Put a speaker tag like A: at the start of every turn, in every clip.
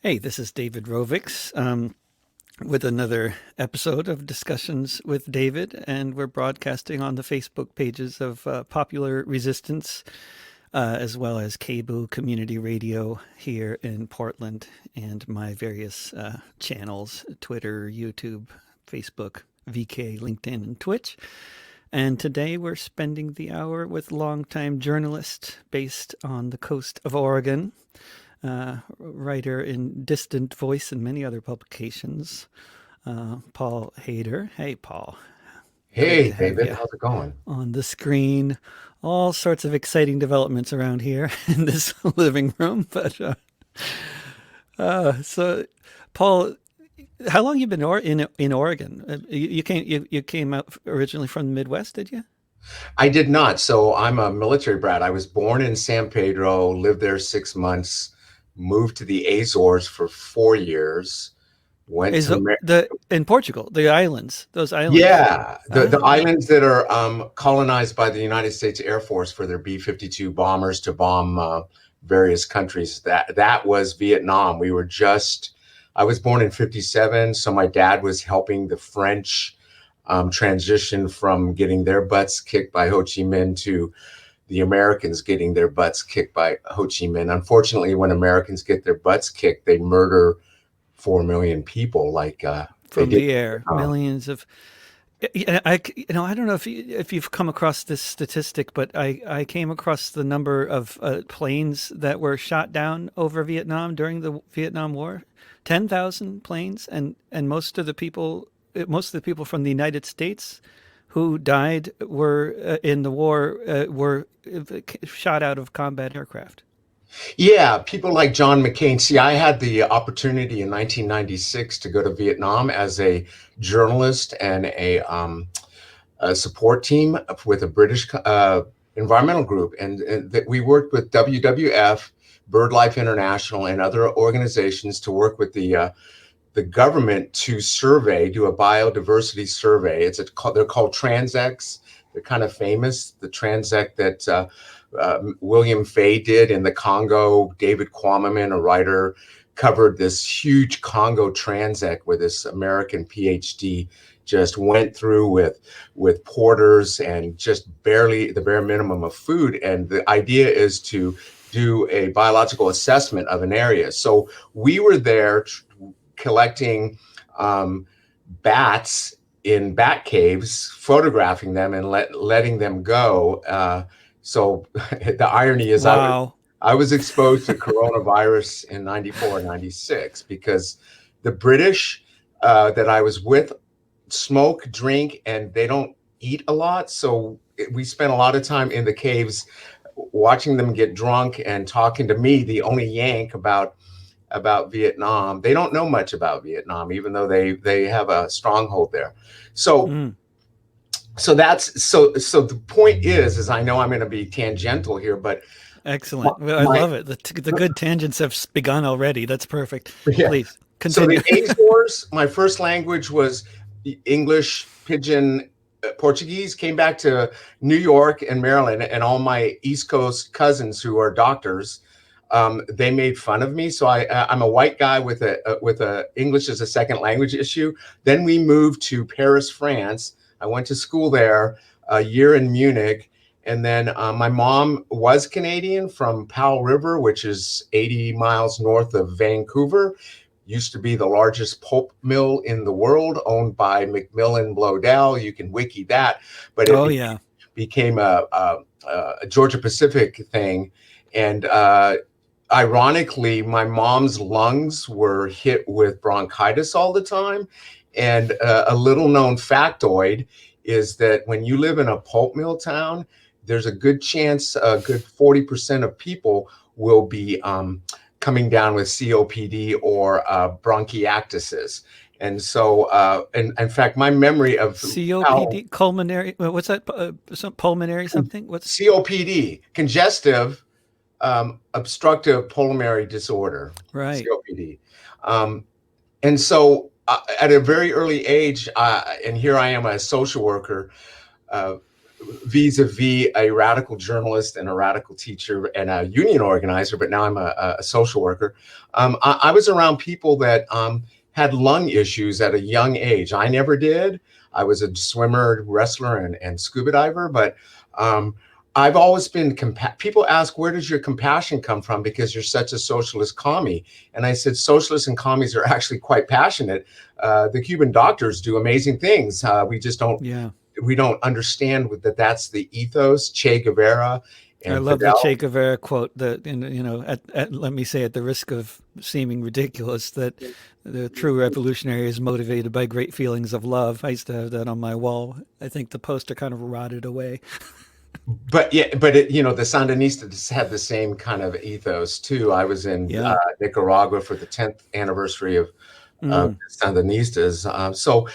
A: Hey, this is David Rovics with another episode of Discussions with David, and we're broadcasting on the Facebook pages of Popular Resistance as well as Cable Community Radio here in Portland and my various channels Twitter, YouTube, Facebook, VK, LinkedIn, and Twitch. And today we're spending the hour with longtime journalist based on the coast of Oregon, writer in Distant Voice and many other publications, Paul Haeder. Hey, Paul. Great
B: Hey,
A: to have
B: David,
A: you
B: how's it going?
A: on the screen. All sorts of exciting developments around here in this living room. So, Paul, how long you been in Oregon? You came out originally from the Midwest, did you?
B: I did not. So I'm a military brat. I was born in San Pedro, lived there 6 months, moved to the Azores for 4 years, went
A: Is
B: to
A: the in Portugal, the islands, those islands?
B: yeah, the
A: Ah,
B: islands that are colonized by the United States Air Force for their B-52 bombers to bomb various countries. That was Vietnam. I was born in 57, so my dad was helping the French transition from getting their butts kicked by Ho Chi Minh to the Americans getting their butts kicked by Ho Chi Minh. Unfortunately, when Americans get their butts kicked, they murder 4 million people, like they
A: from
B: did
A: the
B: in
A: air,
B: Vietnam.
A: millions of. I don't know if you've come across this statistic, but I came across the number of planes that were shot down over Vietnam during the Vietnam War. 10,000 planes, and most of the people from the United States who died were in the war were shot out of combat aircraft.
B: Yeah, people like John McCain. See, I had the opportunity in 1996 to go to Vietnam as a journalist and a support team with a British environmental group, and that we worked with WWF, BirdLife International, and other organizations to work with the government to do a biodiversity survey. They're called transects. They're kind of famous. The transect that William Fay did in the Congo. David Quammen, a writer, covered this huge Congo transect where this American PhD just went through with porters and just barely the bare minimum of food. And the idea is to do a biological assessment of an area. So we were there collecting bats in bat caves, photographing them and letting them go. So the irony is
A: Wow.
B: I was exposed to coronavirus in 94, 96 because the British that I was with smoke, drink, and they don't eat a lot. So we spent a lot of time in the caves watching them get drunk and talking to me, the only Yank, about Vietnam. They don't know much about Vietnam, even though they have a stronghold there. So
A: Mm.
B: so the point is I know I'm going to be tangential here, but my,
A: Excellent. Well, I
B: my
A: love it. The good tangents have begun already. That's perfect.
B: yeah.
A: Please
B: So
A: continue.
B: the Azores, my first language was English, Pidgin, Portuguese. Came back to New York and Maryland, and all my East Coast cousins who are doctors, they made fun of me. So I'm a white guy with a English as a second language issue. Then we moved to Paris, France. I went to school there, a year in Munich. And then my mom was Canadian from Powell River, which is 80 miles north of Vancouver. Used to be the largest pulp mill in the world, owned by Macmillan Bloedel. You can wiki that, but it
A: Oh yeah.
B: became a Georgia Pacific thing. And ironically, my mom's lungs were hit with bronchitis all the time. And a little known factoid is that when you live in a pulp mill town, there's a good chance, a good 40% of people will be coming down with COPD or bronchiectasis. And so, and in fact, my memory of how
A: COPD, pulmonary. What's that? Some pulmonary something? What's
B: COPD, congestive obstructive pulmonary disorder,
A: right?
B: COPD. Um, and so at a very early age, and here I am a social worker, uh, vis-a-vis a radical journalist and a radical teacher and a union organizer, but now I'm a social worker. I was around people that had lung issues at a young age. I never did. I was a swimmer, wrestler, and scuba diver, but I've always been people ask, where does your compassion come from? Because you're such a socialist commie. And I said, socialists and commies are actually quite passionate. The Cuban doctors do amazing things. We just don't.
A: Yeah.
B: We don't understand that that's the ethos. Che Guevara
A: I
B: and
A: love the
B: Fidel.
A: Che Guevara quote that, let me say, at the risk of seeming ridiculous, that the true revolutionary is motivated by great feelings of love. I used to have that on my wall. I think the poster kind of rotted away.
B: But yeah, but the Sandinistas had the same kind of ethos too. I was in
A: Yeah.
B: Nicaragua for the 10th anniversary of
A: Mm,
B: Sandinistas. So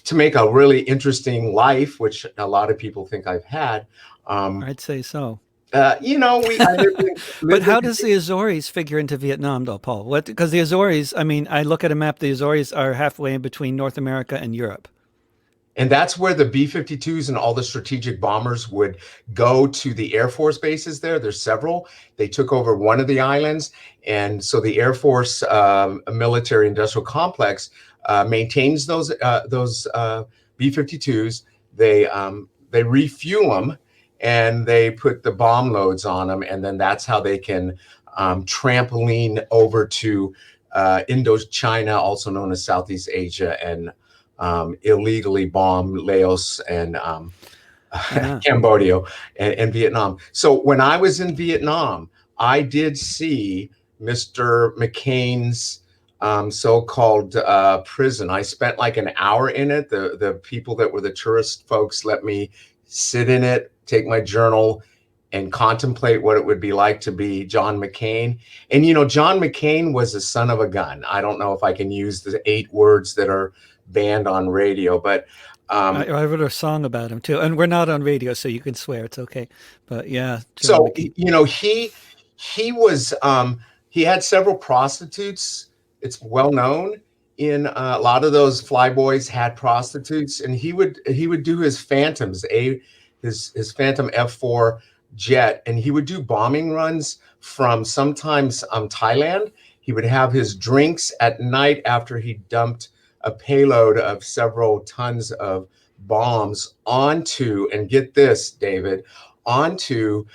B: to make a really interesting life, which a lot of people think I've had,
A: I'd say so.
B: I
A: But
B: lived in
A: how does the Azores figure into Vietnam, though, Paul? What? Because the Azores, I mean, I look at a map. The Azores are halfway in between North America and Europe.
B: And that's where the B-52s and all the strategic bombers would go to the Air Force bases there. There's several. They took over one of the islands. And so the Air Force military industrial complex maintains those B-52s. They refuel them and they put the bomb loads on them. And then that's how they can trampoline over to Indochina, also known as Southeast Asia, and illegally bomb Laos and Cambodia and Vietnam. So when I was in Vietnam, I did see Mr. McCain's so-called prison. I spent like an hour in it. The people that were the tourist folks let me sit in it, take my journal, and contemplate what it would be like to be John McCain. And, John McCain was a son of a gun. I don't know if I can use the 8 words that are banned on radio, but
A: I wrote a song about him too, and we're not on radio, so you can swear, it's okay. But yeah, John
B: so
A: McCain.
B: he was he had several prostitutes. It's well known. In a lot of those flyboys had prostitutes, and he would do his Phantoms, his Phantom F4 jet, and he would do bombing runs from sometimes Thailand. He would have his drinks at night after he dumped a payload of several tons of bombs onto, and get this, David, onto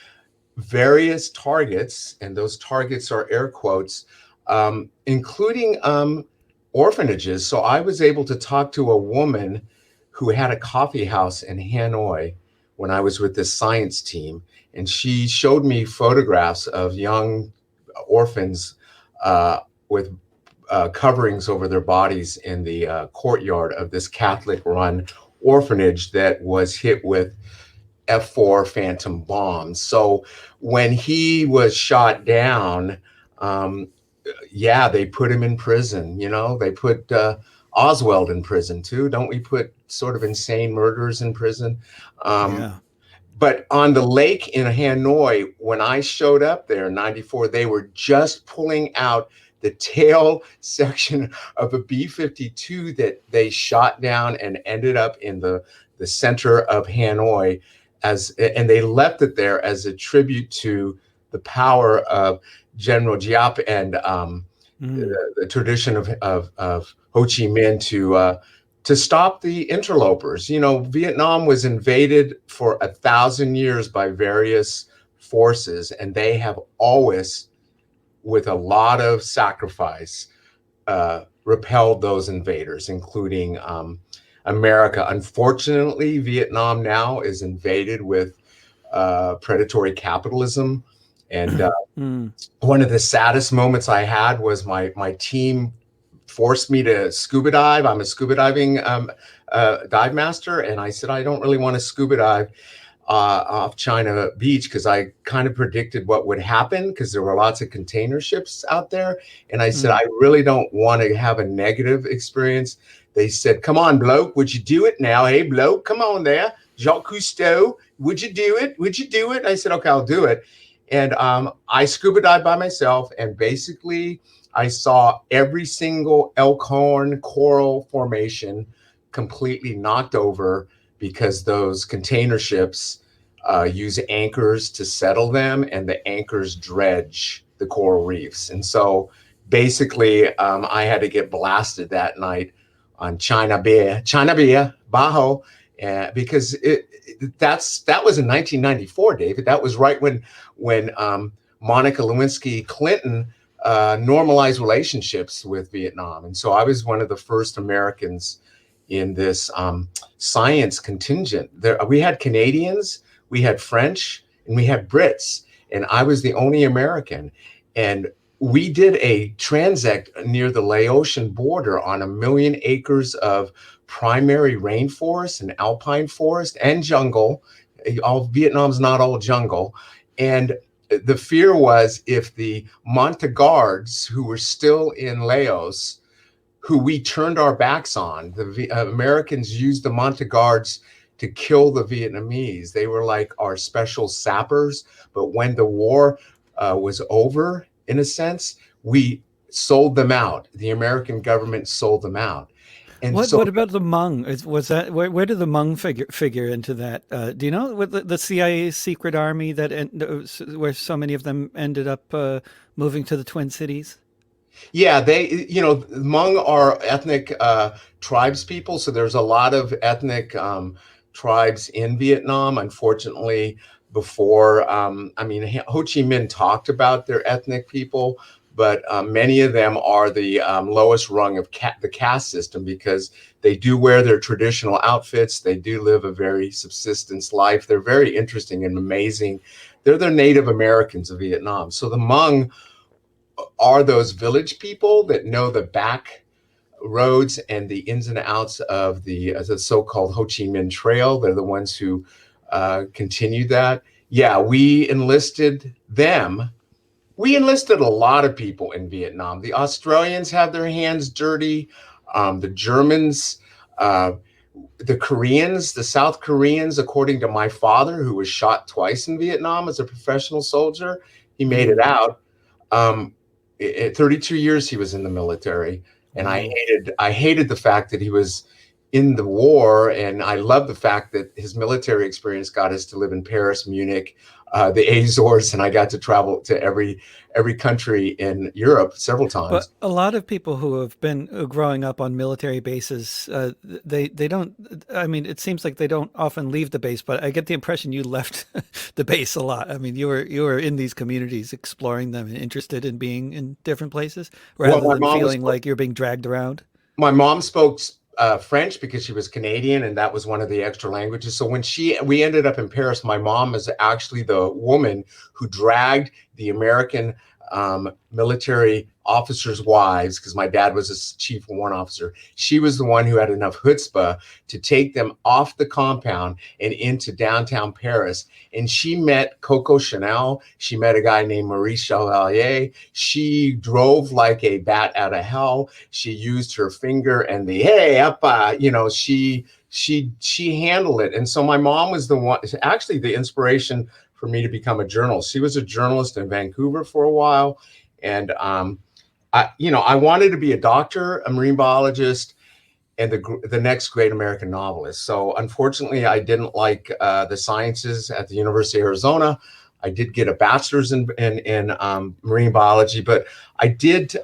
B: various targets, and those targets are air quotes, including orphanages. So I was able to talk to a woman who had a coffee house in Hanoi when I was with this science team, and she showed me photographs of young orphans with coverings over their bodies in the courtyard of this Catholic-run orphanage that was hit with F4 Phantom bombs. So when he was shot down, they put him in prison. They put Oswald in prison too. Don't we put sort of insane murderers in prison?
A: Yeah.
B: But on the lake in Hanoi, when I showed up there in '94, they were just pulling out the tail section of a B-52 that they shot down and ended up in the center of Hanoi, and they left it there as a tribute to the power of General Giap and the tradition of Ho Chi Minh to stop the interlopers. Vietnam was invaded for 1,000 years by various forces, and they have always, with a lot of sacrifice, repelled those invaders, including America. Unfortunately, Vietnam now is invaded with predatory capitalism. And one of the saddest moments I had was my team forced me to scuba dive. I'm a scuba diving dive master. And I said, I don't really want to scuba dive off China Beach, because I kind of predicted what would happen, because there were lots of container ships out there. And I said, I really don't want to have a negative experience. They said, come on, bloke, would you do it now? Hey, bloke, come on there. Jacques Cousteau, would you do it? Would you do it? I said, okay, I'll do it. And I scuba dived by myself, and basically I saw every single Elkhorn coral formation completely knocked over, because those container ships use anchors to settle them, and the anchors dredge the coral reefs. And so basically, I had to get blasted that night on China Beer, Bajo, because that was in 1994, David. That was right when Monica Lewinsky Clinton normalized relationships with Vietnam, and so I was one of the first Americans in this science contingent. There, we had Canadians, we had French, and we had Brits, and I was the only American. And we did a transect near the Laotian border on 1,000,000 acres of primary rainforest and alpine forest and jungle. All Vietnam's not all jungle. And the fear was if the Montagnards, who were still in Laos, who we turned our backs on, the Americans used the Montagnards to kill the Vietnamese. They were like our special sappers. But when the war was over, in a sense, we sold them out. The American government sold them out. And so,
A: What about the Hmong? Was that where did the Hmong figure into that? Do you know what the CIA's secret army where so many of them ended up moving to the Twin Cities?
B: yeah, Hmong are ethnic tribes people. So there's a lot of ethnic tribes in Vietnam. Unfortunately, before, I mean, Ho Chi Minh talked about their ethnic people, but many of them are the lowest rung of the caste system because they do wear their traditional outfits. They do live a very subsistence life. They're very interesting and amazing. They're the Native Americans of Vietnam. So the Hmong are those village people that know the back roads and the ins and outs of the so-called Ho Chi Minh Trail. They're the ones who continued that. Yeah, we enlisted them. We enlisted a lot of people in Vietnam. The Australians had their hands dirty. The Germans, the Koreans, the South Koreans, according to my father, who was shot twice in Vietnam as a professional soldier, he made it out. 32 years he was in the military, and
A: Wow.
B: I hated the fact that he was in the war, and I love the fact that his military experience got us to live in Paris, Munich, the Azores, and I got to travel to every country in Europe several
A: But
B: times.
A: a lot of people who have been growing up on military bases, they don't. I mean, it seems like they don't often leave the base. But I get the impression you left the base a lot. I mean, you were in these communities, exploring them, and interested in being in different places,
B: Well,
A: rather than feeling like you're being dragged around.
B: my mom spoke French because she was Canadian, and that was one of the extra languages. So when we ended up in Paris, my mom is actually the woman who dragged the American military officers' wives, because my dad was a chief warrant officer. She was the one who had enough chutzpah to take them off the compound and into downtown Paris. And she met Coco Chanel. She met a guy named Maurice Chevalier. She drove like a bat out of hell. She used her finger and the hey up, she handled it. And so my mom was the one, actually the inspiration for me to become a journalist. She was a journalist in Vancouver for a while, and I wanted to be a doctor, a marine biologist, and the next great American novelist. So unfortunately, I didn't like the sciences at the University of Arizona. I did get a bachelor's in marine biology, but I did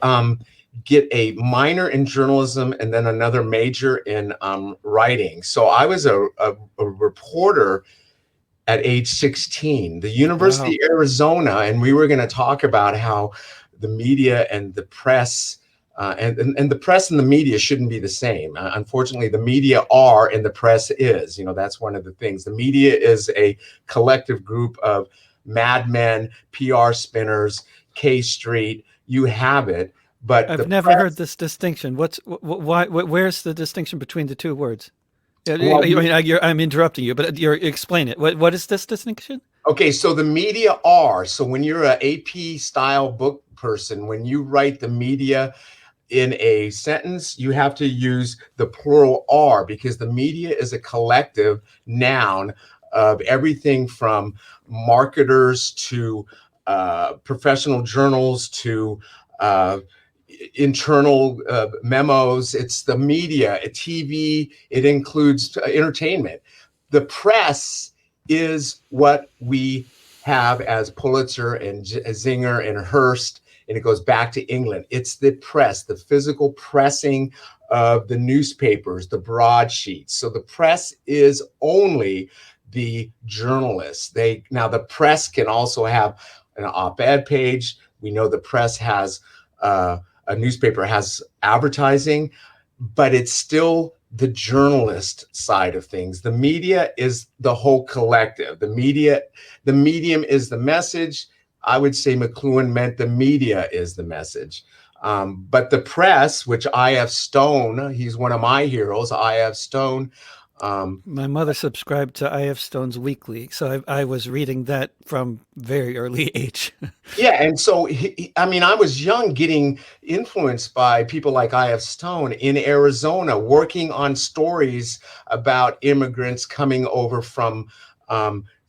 B: get a minor in journalism and then another major in writing. So I was a reporter at age 16, the University
A: Wow.
B: of Arizona, and we were going to talk about how the media and the press and the press and the media shouldn't be the same. Unfortunately, the media are and the press is. That's one of the things. The media is a collective group of madmen, PR spinners, K Street. You have it, but
A: I've
B: the
A: never heard
B: press.
A: this distinction. Why? Where's the distinction between the two words? Yeah,
B: Well,
A: I mean, I'm interrupting you, but explain it. What is this distinction?
B: okay, so the media are. So when you're an AP style book person, when you write the media in a sentence, you have to use the plural are, because the media is a collective noun of everything from marketers to professional journals to internal memos. It's the media, TV, it includes entertainment. The press is what we have as Pulitzer and Zinger and Hearst, and it goes back to England. It's the press, the physical pressing of the newspapers, the broadsheets. So the press is only the journalists. Now the press can also have an op-ed page. We know the press has a newspaper has advertising, but it's still the journalist side of things. The media is the whole collective. The medium is the message. I would say McLuhan meant the media is the message. But the press, which I.F. Stone, he's one of my heroes, I.F. Stone.
A: My mother subscribed to I.F. Stone's Weekly, so I was reading that from very early age.
B: Yeah, and so I mean, I was young, getting influenced by people like I.F. Stone in Arizona, working on stories about immigrants coming over from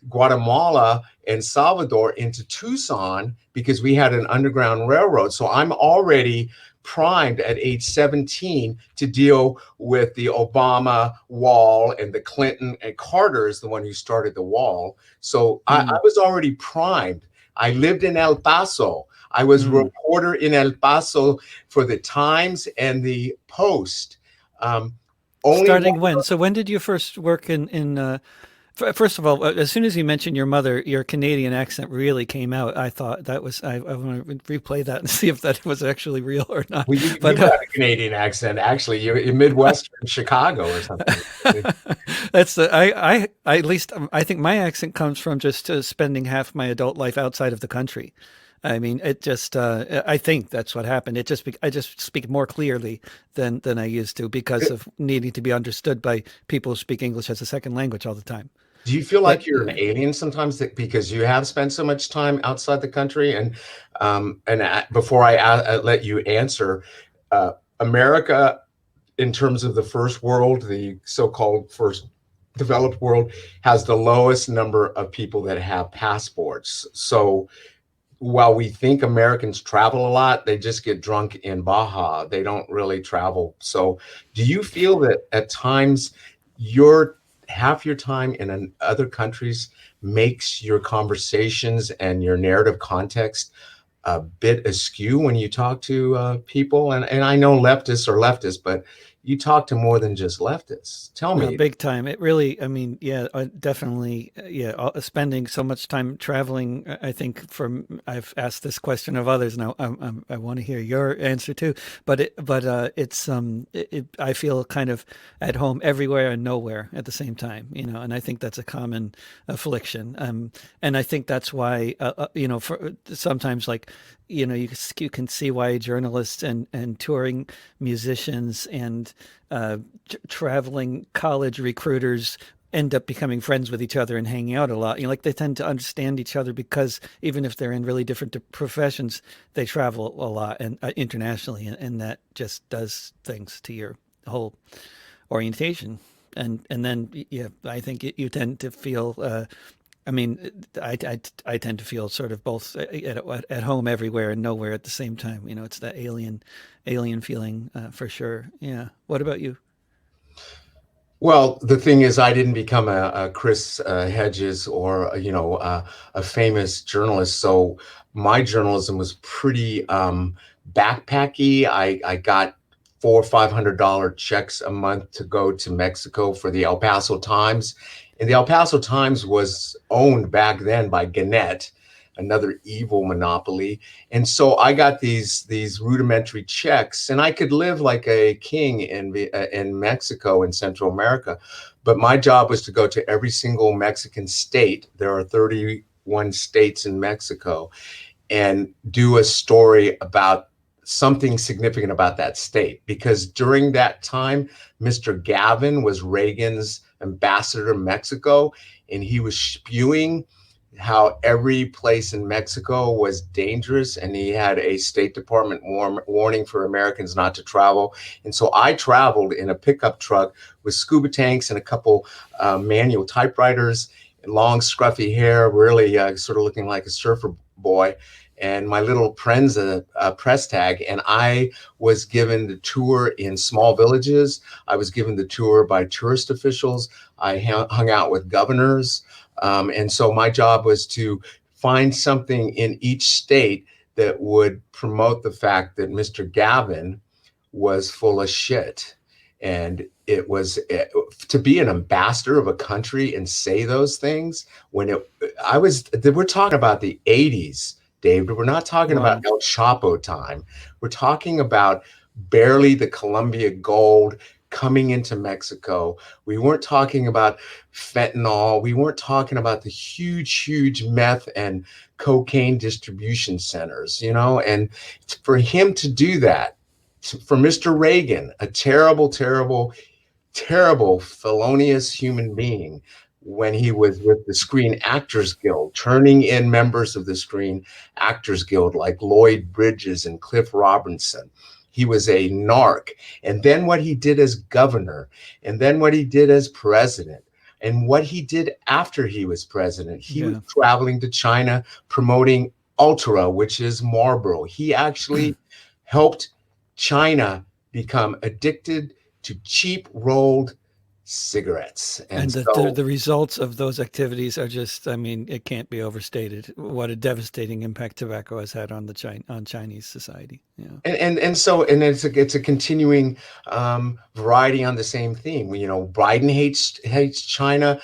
B: Guatemala and Salvador into Tucson because we had an underground railroad. So I'm already primed at age 17 to deal with the Obama wall, and the Clinton, and Carter is the one who started the wall. So I was already primed. I lived in El Paso. I was a reporter in El Paso for the Times and the Post.
A: Starting when? So when did you first work in first of all, as soon as you mentioned your mother, your Canadian accent really came out. I thought that was, I want to replay that and see if that was actually real or not.
B: Well, you
A: But
B: got a Canadian accent. Actually, you're in Midwestern Chicago or something.
A: that's at least I think my accent comes from just spending half my adult life outside of the country. I mean, it just, I think that's what happened. I just speak more clearly than I used to because of needing to be understood by people who speak English as a second language all the time.
B: Do you feel like
A: But
B: you're an alien sometimes because you have spent so much time outside the country? Before I let you answer, America, in terms of the first world, the so-called first developed world, has the lowest number of people that have passports. So while we think Americans travel a lot, they just get drunk in Baja. They don't really travel. So do you feel that at times your half your time in other countries makes your conversations and your narrative context a bit askew when you talk to people? And I know leftists are leftists, but you talk to more than just leftists. Tell
A: no,
B: me.
A: big time. It really, I mean, yeah, definitely, yeah. Spending so much time traveling, I think I've asked this question of others, and I want to hear your answer too. I feel kind of at home everywhere and nowhere at the same time, and I think that's a common affliction. And I think that's why, for sometimes like, you can see why journalists and touring musicians and traveling college recruiters end up becoming friends with each other and hanging out a lot. Like they tend to understand each other because even if they're in really different professions, they travel a lot and internationally, and that just does things to your whole orientation. And then yeah, I think you tend to feel. I mean, I tend to feel sort of both at home everywhere and nowhere at the same time. It's that alien feeling for sure. Yeah. What about you?
B: Well, the thing is, I didn't become a Chris Hedges or a famous journalist. So my journalism was pretty backpacky. I got $400 or $500 checks a month to go to Mexico for the El Paso Times, and the El Paso Times was owned back then by Gannett, another evil monopoly. And so I got these rudimentary checks, and I could live like a king in Mexico and Central America. But my job was to go to every single Mexican state. There are 31 states in Mexico, and do a story about something significant about that state. Because during that time, Mr. Gavin was Reagan's ambassador to Mexico, and he was spewing how every place in Mexico was dangerous, and he had a State Department warning for Americans not to travel. And so I traveled in a pickup truck with scuba tanks and a couple manual typewriters, long scruffy hair, really sort of looking like a surfer boy, and my little Prenza press tag. And I was given the tour in small villages. I was given the tour by tourist officials. I hung out with governors. And so my job was to find something in each state that would promote the fact that Mr. Gavin was full of shit. And it was to be an ambassador of a country and say those things when we're talking about the 80s, David. We're not talking about
A: Wow.
B: El Chapo time. We're talking about barely the Columbia gold coming into Mexico. We weren't talking about fentanyl. We weren't talking about the huge meth and cocaine distribution centers, and for him to do that, for Mr. Reagan, a terrible, felonious human being, when he was with the Screen Actors Guild, turning in members of the Screen Actors Guild like Lloyd Bridges and Cliff Robinson. He was a narc. And then what he did as governor, and then what he did as president, and what he did after he was president. He was
A: Yeah.
B: traveling to China promoting Ultra, which is Marlboro. He actually helped China become addicted to cheap rolled cigarettes. And
A: And
B: so,
A: the results of those activities are just, I mean, it can't be overstated what a devastating impact tobacco has had on on Chinese society. Yeah.
B: and it's a continuing variety on the same theme. Biden hates China.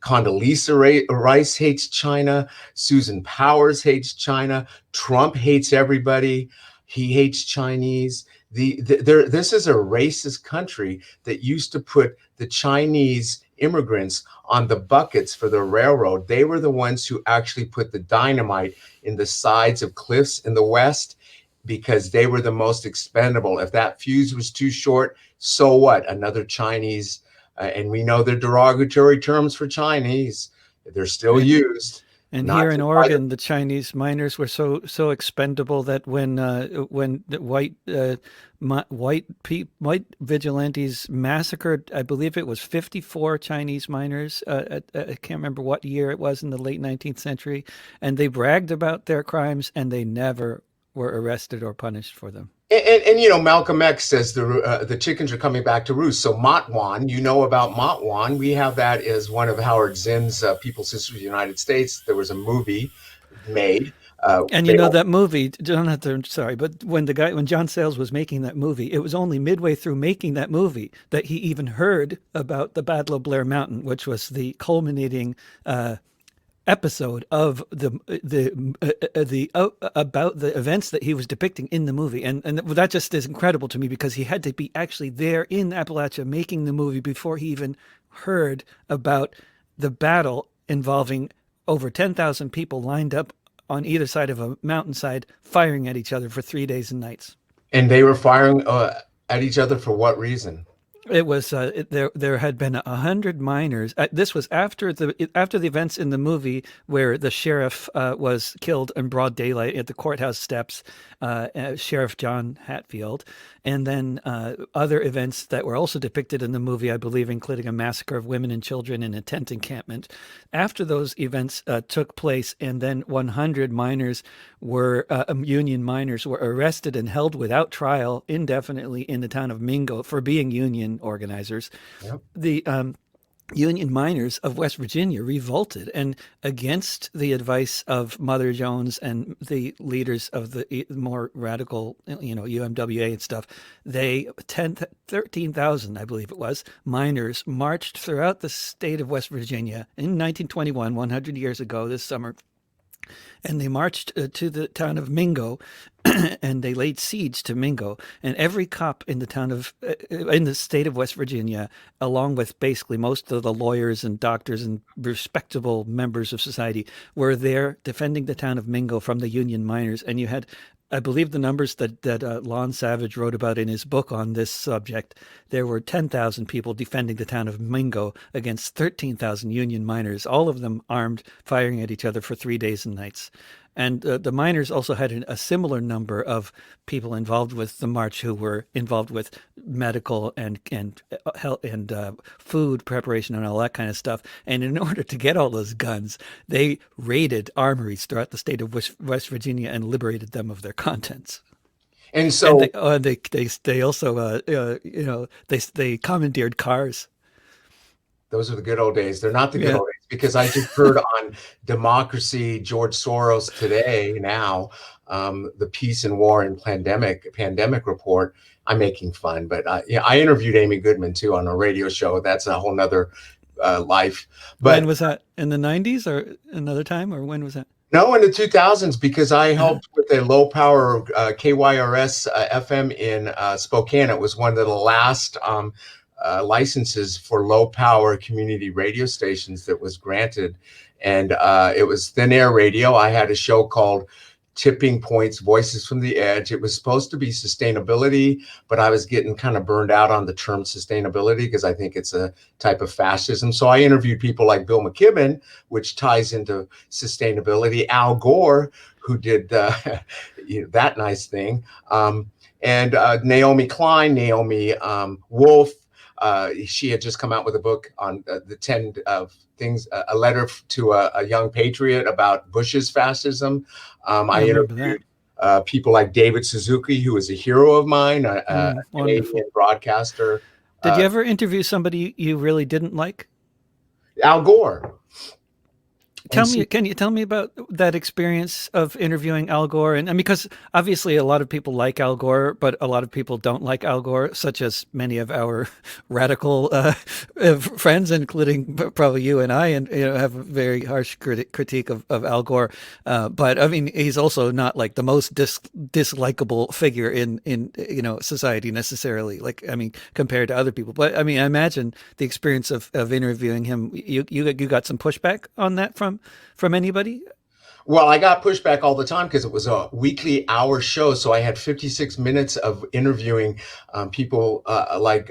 B: Condoleezza Rice hates China. Susan Powers hates China. Trump hates everybody. He hates Chinese. This is a racist country that used to put the Chinese immigrants on the buckets for the railroad. They were the ones who actually put the dynamite in the sides of cliffs in the West because they were the most expendable. If that fuse was too short, so what? Another Chinese, and we know they're derogatory terms for Chinese. They're still
A: And
B: used.
A: And
B: Not
A: here in
B: just by the
A: Oregon, the Chinese miners were so expendable that when the white vigilantes massacred, I believe it was 54 Chinese miners. I can't remember what year it was in the late 19th century, and they bragged about their crimes, and they never were arrested or punished for them.
B: Malcolm X says the chickens are coming back to roost. So Matwan, about Matwan. We have that as one of Howard Zinn's People's History of the United States. There was a movie made.
A: And you know
B: Fatal.
A: that movie, Jonathan, sorry, but when John Sayles was making that movie, it was only midway through making that movie that he even heard about the Battle of Blair Mountain, which was the culminating episode of the about the events that he was depicting in the movie, and that just is incredible to me because he had to be actually there in Appalachia making the movie before he even heard about the battle involving over 10,000 people lined up on either side of a mountainside firing at each other for 3 days and nights.
B: And they were firing at each other for what reason?
A: It was there had been 100 miners. This was after the events in the movie where the sheriff was killed in broad daylight at the courthouse steps, Sheriff John Hatfield, and then other events that were also depicted in the movie, I believe, including a massacre of women and children in a tent encampment. After those events took place, and then 100 miners Union miners were arrested and held without trial indefinitely in the town of Mingo for being union organizers.
B: Yep.
A: The Union miners of West Virginia revolted, and against the advice of Mother Jones and the leaders of the more radical, UMWA and stuff, 13,000, I believe it was, miners marched throughout the state of West Virginia in 1921, 100 years ago this summer. And they marched to the town of Mingo, and they laid siege to Mingo. And every cop in in the state of West Virginia, along with basically most of the lawyers and doctors and respectable members of society, were there defending the town of Mingo from the Union miners. And you had, I believe, the numbers that Lon Savage wrote about in his book on this subject. There were 10,000 people defending the town of Mingo against 13,000 Union miners, all of them armed, firing at each other for 3 days and nights. And the miners also had a similar number of people involved with the march who were involved with medical and health and food preparation and all that kind of stuff. And in order to get all those guns, they raided armories throughout the state of West Virginia and liberated them of their contents.
B: And
A: And
B: so
A: they also they commandeered cars.
B: those are the good old days. They're not the good
A: Yeah.
B: old days because I just heard on Democracy, George Soros Today now, the Peace and War and Pandemic Report. I'm making fun, but yeah, I interviewed Amy Goodman too on a radio show. That's a whole nother life.
A: When
B: But
A: was that? In the 90s or another time? Or when was that?
B: no, in the 2000s, because I
A: Uh-huh.
B: helped with a low power KYRS FM in Spokane. It was one of the last licenses for low power community radio stations that was granted. And it was thin air radio. I had a show called Tipping Points, Voices from the Edge. It was supposed to be sustainability, but I was getting kind of burned out on the term sustainability because I think it's a type of fascism. So I interviewed people like Bill McKibben, which ties into sustainability, Al Gore, who did that nice thing, and Naomi Klein, Naomi Wolf. She had just come out with a book on the 10 things, a letter to a young patriot about Bush's fascism.
A: I
B: I
A: remember that.
B: interviewed people like David Suzuki, who is a hero of mine, a
A: Wonderful.
B: Canadian broadcaster.
A: Did you ever interview somebody you really didn't like?
B: Al Gore.
A: Tell me, can you tell me about that experience of interviewing Al Gore? And because obviously a lot of people like Al Gore, but a lot of people don't like Al Gore, such as many of our radical friends, including probably you and I, and have a very harsh critique of Al Gore. But I mean, he's also not like the most dislikable figure in society necessarily. Like, I mean, compared to other people. But I mean, I imagine the experience of interviewing him, you got some pushback on that from anybody?
B: Well, I got pushback all the time because it was a weekly hour show. So I had 56 minutes of interviewing people like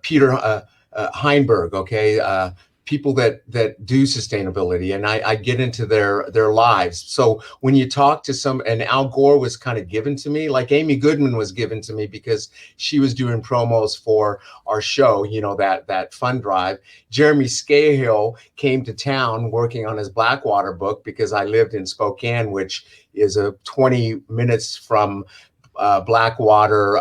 B: Peter Heinberg, okay, people that do sustainability, and I get into their lives. So when you talk to and Al Gore was kind of given to me, like Amy Goodman was given to me because she was doing promos for our show, that fund drive. Jeremy Scahill came to town working on his Blackwater book because I lived in Spokane, which is a 20 minutes from Blackwater,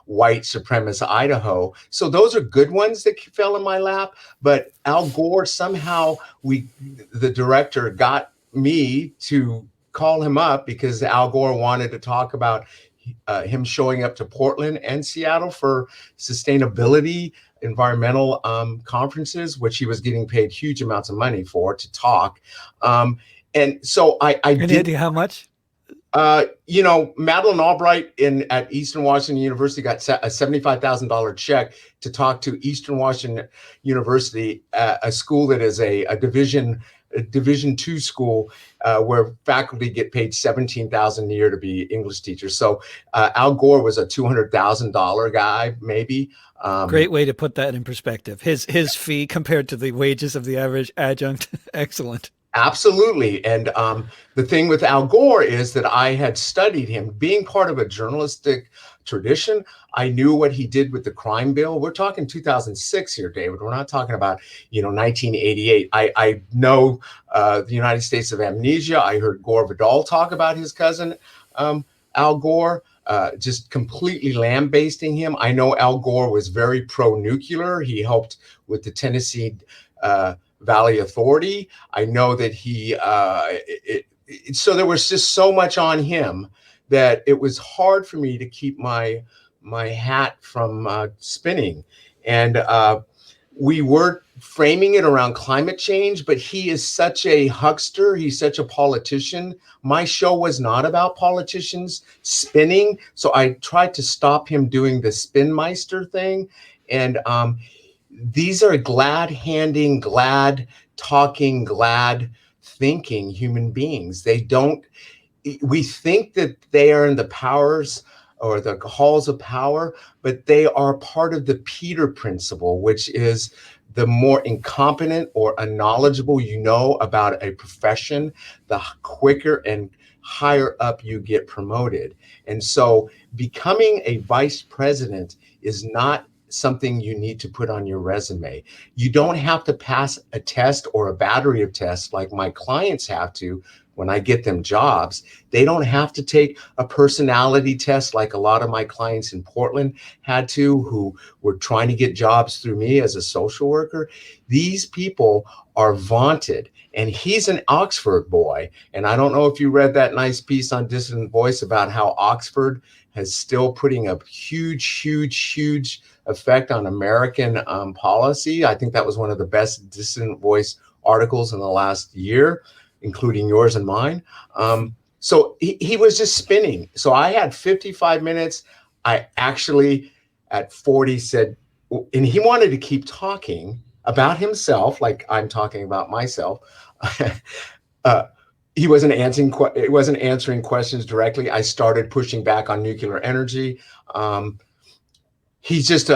B: white supremacist Idaho. So those are good ones that fell in my lap. But Al Gore, somehow the director got me to call him up because Al Gore wanted to talk about him showing up to Portland and Seattle for sustainability environmental conferences, which he was getting paid huge amounts of money for to talk. And so I
A: Any
B: did.
A: idea how much?
B: Madeline Albright at Eastern Washington University got a $75,000 check to talk to Eastern Washington University, a school that is a Division II school where faculty get paid $17,000 a year to be English teachers. So Al Gore was a $200,000 guy, maybe.
A: Great way to put that in perspective. His fee compared to the wages of the average adjunct. Excellent.
B: Absolutely. And the thing with Al Gore is that I had studied him. Being part of a journalistic tradition, I knew what he did with the crime bill. We're talking 2006 here, David. We're not talking about, 1988. I know the United States of Amnesia. I heard Gore Vidal talk about his cousin, Al Gore, just completely lambasting him. I know Al Gore was very pro-nuclear. He helped with the Tennessee Valley Authority. I know that so there was just so much on him that it was hard for me to keep my hat from spinning. And we were framing it around climate change, but he is such a huckster. He's such a politician. My show was not about politicians spinning. So I tried to stop him doing the spinmeister thing. And these are glad-handing, glad-talking, glad-thinking human beings. We think that they are in the powers or the halls of power, but they are part of the Peter principle, which is the more incompetent or unknowledgeable you know about a profession, the quicker and higher up you get promoted. And so becoming a vice president is not something you need to put on your resume. You don't have to pass a test or a battery of tests like my clients have to when I get them jobs, they don't have to take a personality test like a lot of my clients in Portland had to, who were trying to get jobs through me as a social worker. These people are vaunted. And he's an Oxford boy. And I don't know if you read that nice piece on Dissident Voice about how Oxford has still putting a huge effect on American policy. I think that was one of the best Dissident Voice articles in the last year, including yours and mine. So he was just spinning. So I had 55 minutes. I actually, at 40, said, and he wanted to keep talking about himself, like I'm talking about myself. He wasn't answering questions directly. I started pushing back on nuclear energy. He's just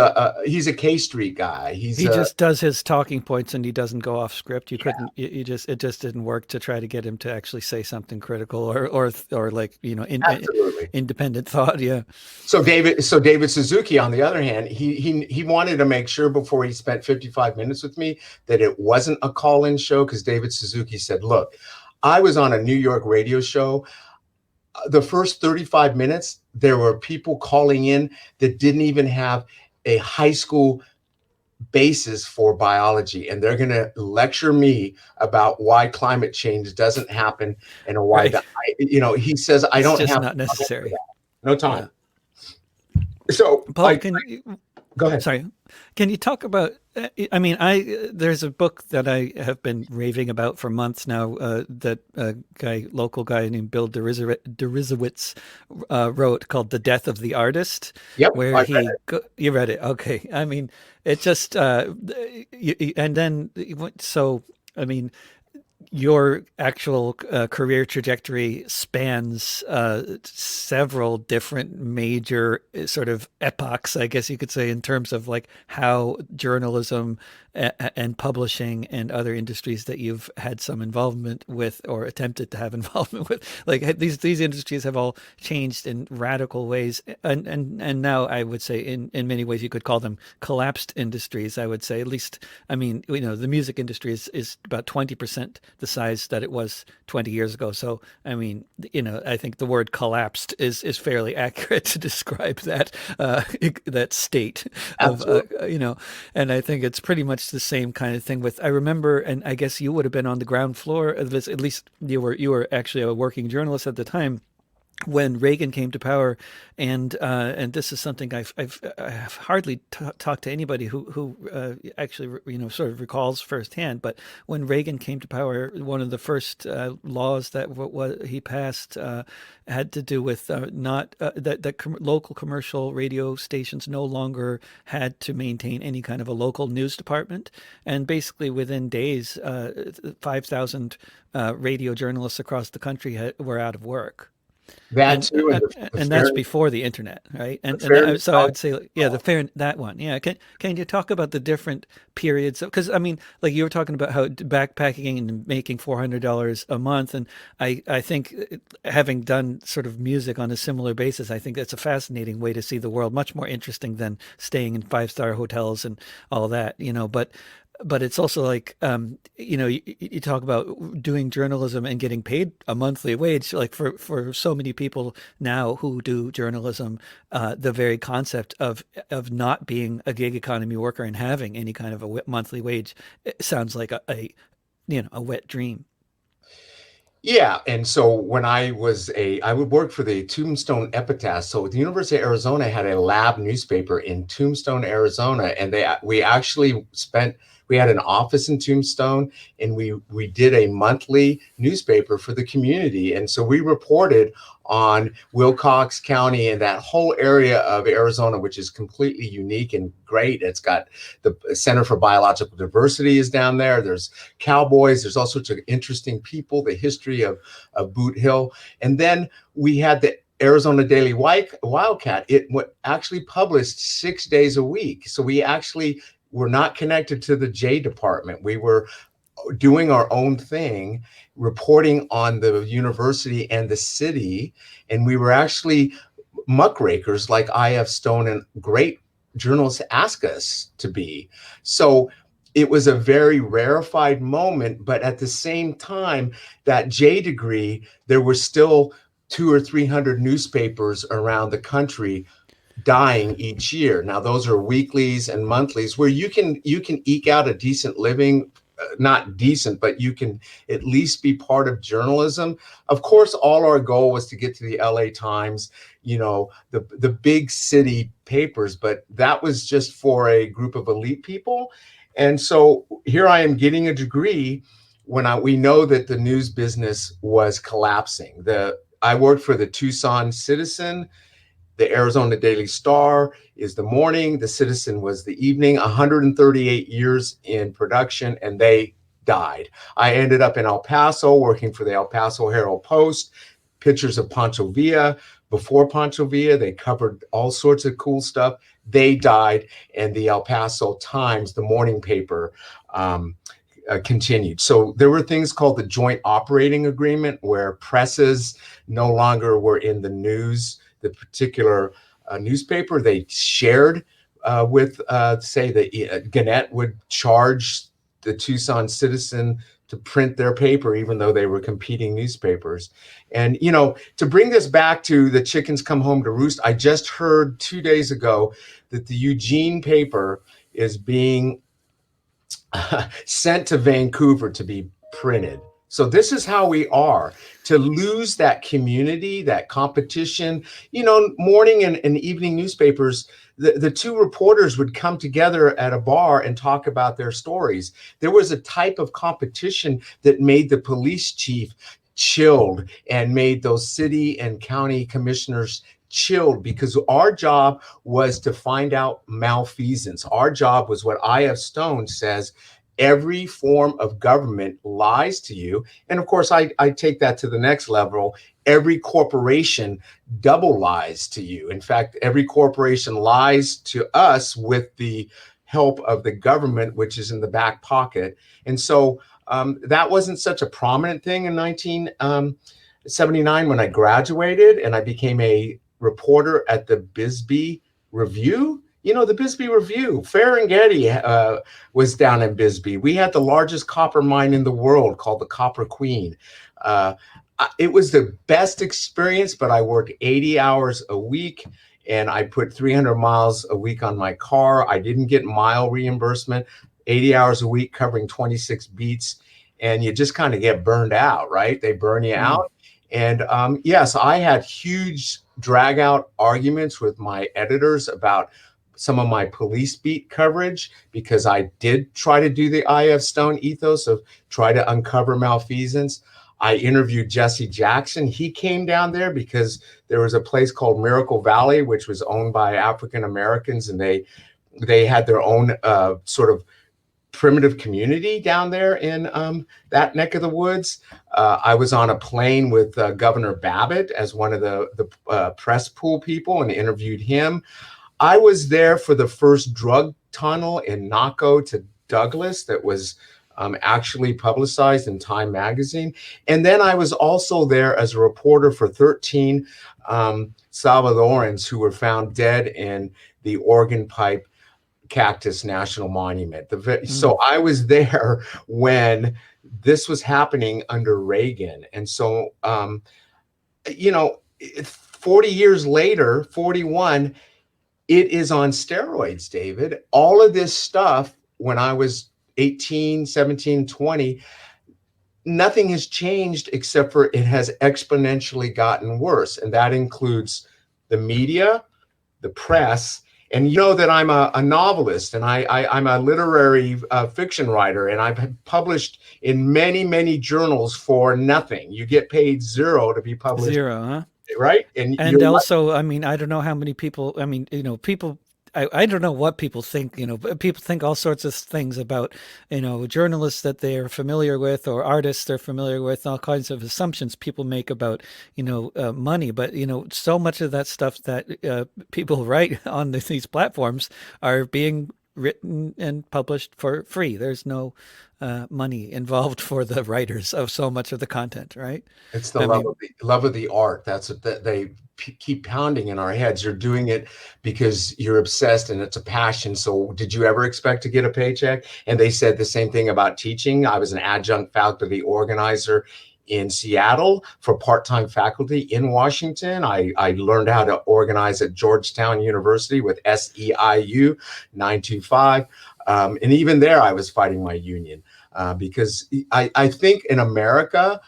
B: he's a K Street guy.
A: He just does his talking points and he doesn't go off script. It just didn't work to try to get him to actually say something critical or like, independent thought. Yeah.
B: So David Suzuki, on the other hand, he wanted to make sure before he spent 55 minutes with me that it wasn't a call-in show, because David Suzuki said, look, I was on a New York radio show. The first 35 minutes, there were people calling in that didn't even have a high school basis for biology, and they're going to lecture me about why climate change doesn't happen and why, he says, I don't have
A: not necessary.
B: No time. Yeah. So
A: Paul,
B: go ahead.
A: Sorry. Can you talk about, there's a book that I have been raving about for months now, that local guy named Bill Deresiewicz wrote, called The Death of the Artist.
B: Yep.
A: Where you read it. Okay. I mean, it just, your actual career trajectory spans several different major sort of epochs, I guess you could say, in terms of like how journalism and publishing and other industries that you've had some involvement with or attempted to have involvement with, like these industries have all changed in radical ways, and now I would say in many ways you could call them collapsed industries. I would say, at least, the music industry is about 20% the size that it was 20 years ago. So I think the word collapsed is fairly accurate to describe that that state of and I think it's pretty much the same kind of thing with, I remember, and I guess you would have been on the ground floor of this, at least you were actually a working journalist at the time, when Reagan came to power, and this is something I've hardly talked to anybody who actually sort of recalls firsthand. But when Reagan came to power, one of the first laws that he passed had to do with local commercial radio stations no longer had to maintain any kind of a local news department, and basically within days, 5,000 radio journalists across the country were out of work. That's before the internet, right? So I would say, that one. Yeah. Can you talk about the different periods? Because like you were talking about how backpacking and making $400 a month, and I think, having done sort of music on a similar basis, I think that's a fascinating way to see the world, much more interesting than staying in 5-star hotels and all that, But it's also like, you talk about doing journalism and getting paid a monthly wage. Like for so many people now who do journalism, the very concept of not being a gig economy worker and having any kind of a monthly wage, it sounds like a wet dream.
B: Yeah, and so when I would work for the Tombstone Epitaph. So the University of Arizona had a lab newspaper in Tombstone, Arizona, and we had an office in Tombstone, and we did a monthly newspaper for the community. And so we reported on Wilcox County and that whole area of Arizona, which is completely unique and great. It's got the Center for Biological Diversity is down there. There's cowboys. There's all sorts of interesting people, the history of Boot Hill. And then we had the Arizona Daily Wildcat. It actually published 6 days a week. So we actually were not connected to the J department. We were doing our own thing, reporting on the university and the city. And we were actually muckrakers like I.F. Stone and great journalists ask us to be. So it was a very rarefied moment, but at the same time, that J degree, there were still two or 300 newspapers around the country dying each year. Now those are weeklies and monthlies where you can eke out a decent living, not decent, but you can at least be part of journalism. Of course, all our goal was to get to the LA Times, the big city papers, but that was just for a group of elite people. And so here I am getting a degree when we know that the news business was collapsing. The I worked for the Tucson Citizen. The Arizona Daily Star is the morning. The Citizen was the evening. 138 years in production, and they died. I ended up in El Paso working for the El Paso Herald Post. Pictures of Pancho Villa. Before Pancho Villa, they covered all sorts of cool stuff. They died, and the El Paso Times, the morning paper, continued. So there were things called the Joint Operating Agreement, where presses no longer were in the news. The particular newspaper they shared with, say, the Gannett would charge the Tucson Citizen to print their paper, even though they were competing newspapers. And, to bring this back to the chickens come home to roost, I just heard 2 days ago that the Eugene paper is being sent to Vancouver to be printed. So this is how we are. To lose that community, that competition, morning and evening newspapers, the two reporters would come together at a bar and talk about their stories. There was a type of competition that made the police chief chilled and made those city and county commissioners chilled, because our job was to find out malfeasance. Our job was what I.F. Stone says: every form of government lies to you. And of course, I take that to the next level. Every corporation double lies to you. In fact, every corporation lies to us with the help of the government, which is in the back pocket. And so that wasn't such a prominent thing in 1979 when I graduated and I became a reporter at the Bisbee Review. The Bisbee Review. Ferengeti was down in Bisbee. We had the largest copper mine in the world called the Copper Queen. It was the best experience, but I worked 80 hours a week and I put 300 miles a week on my car. I didn't get mile reimbursement, 80 hours a week covering 26 beats. And you just kind of get burned out, right? They burn you out. And yes, I had huge drag out arguments with my editors about some of my police beat coverage, because I did try to do the I.F. Stone ethos of try to uncover malfeasance. I interviewed Jesse Jackson. He came down there because there was a place called Miracle Valley, which was owned by African Americans, and they had their own sort of primitive community down there in that neck of the woods. I was on a plane with Governor Babbitt as one of the press pool people and interviewed him. I was there for the first drug tunnel in Naco to Douglas that was actually publicized in Time magazine. And then I was also there as a reporter for 13 Salvadorans who were found dead in the Organ Pipe Cactus National Monument. So I was there when this was happening under Reagan. And so, 40 years later, 41, it is on steroids, David. All of this stuff when I was 18, 17, 20, nothing has changed except for it has exponentially gotten worse. And that includes the media, the press. And that I'm a novelist and I'm a literary fiction writer, and I've published in many, many journals for nothing. You get paid zero to be published.
A: Zero, huh?
B: Right.
A: And also, I mean, I don't know how many people, I mean, people, I don't know what people think, people think all sorts of things about, journalists that they are familiar with or artists they're familiar with, all kinds of assumptions people make about, money. But, so much of that stuff that people write on these platforms are being written and published for free. There's no money involved for the writers of so much of the content, right?
B: It's the
A: I mean,
B: love of the art. That's what they keep pounding in our heads. You're doing it because you're obsessed and it's a passion. So did you ever expect to get a paycheck? And they said the same thing about teaching. I was an adjunct faculty organizer in Seattle for part-time faculty in Washington. I learned how to organize at Georgetown University with SEIU 925. And even there, I was fighting my union because I think in America,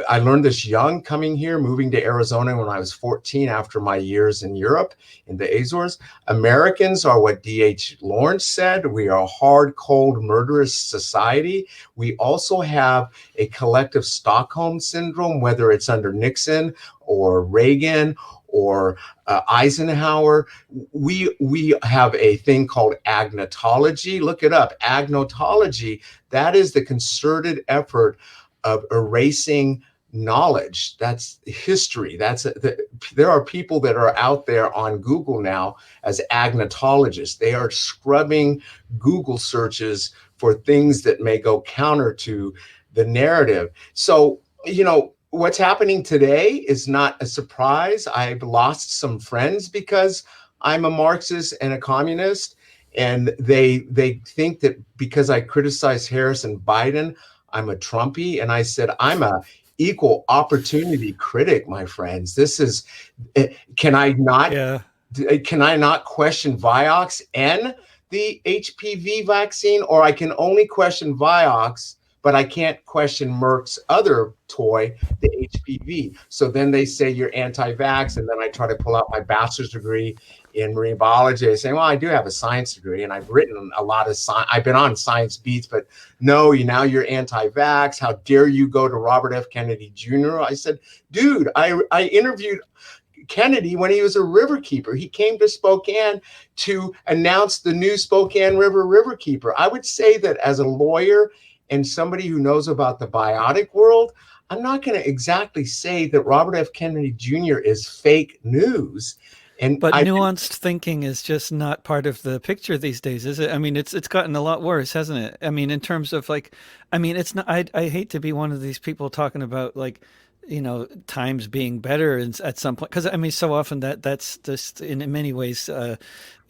B: I learned this young coming here, moving to Arizona when I was 14 after my years in Europe, in the Azores. Americans are what D.H. Lawrence said. We are a hard, cold, murderous society. We also have a collective Stockholm syndrome, whether it's under Nixon or Reagan or Eisenhower. We have a thing called agnotology. Look it up. Agnotology, that is the concerted effort of erasing knowledge. That's history. There are people that are out there on Google now as agnotologists. They are scrubbing Google searches for things that may go counter to the narrative. So, what's happening today is not a surprise. I've lost some friends because I'm a Marxist and a communist, and they think that because I criticize Harris and Biden, I'm a Trumpy. And I said, I'm a equal opportunity critic, my friends. This is, can I not,
A: yeah.
B: can I not question Vioxx and the HPV vaccine, or I can only question Vioxx, but I can't question Merck's other toy, the HPV. So then they say you're anti-vax, and then I try to pull out my bachelor's degree in marine biology. I say, well, I do have a science degree, and I've written a lot of science. I've been on science beats, but no, now you're anti-vax. How dare you go to Robert F. Kennedy Jr.? I said, dude, I interviewed Kennedy when he was a riverkeeper. He came to Spokane to announce the new Spokane River riverkeeper. I would say that as a lawyer and somebody who knows about the biotic world, I'm not going to exactly say that Robert F. Kennedy Jr. is fake news.
A: But nuanced thinking is just not part of the picture these days, is it? I mean, it's gotten a lot worse, hasn't it? I mean, in terms of like, I mean, it's not. I hate to be one of these people talking about like, times being better at some point, because I mean, so often that's just in many ways,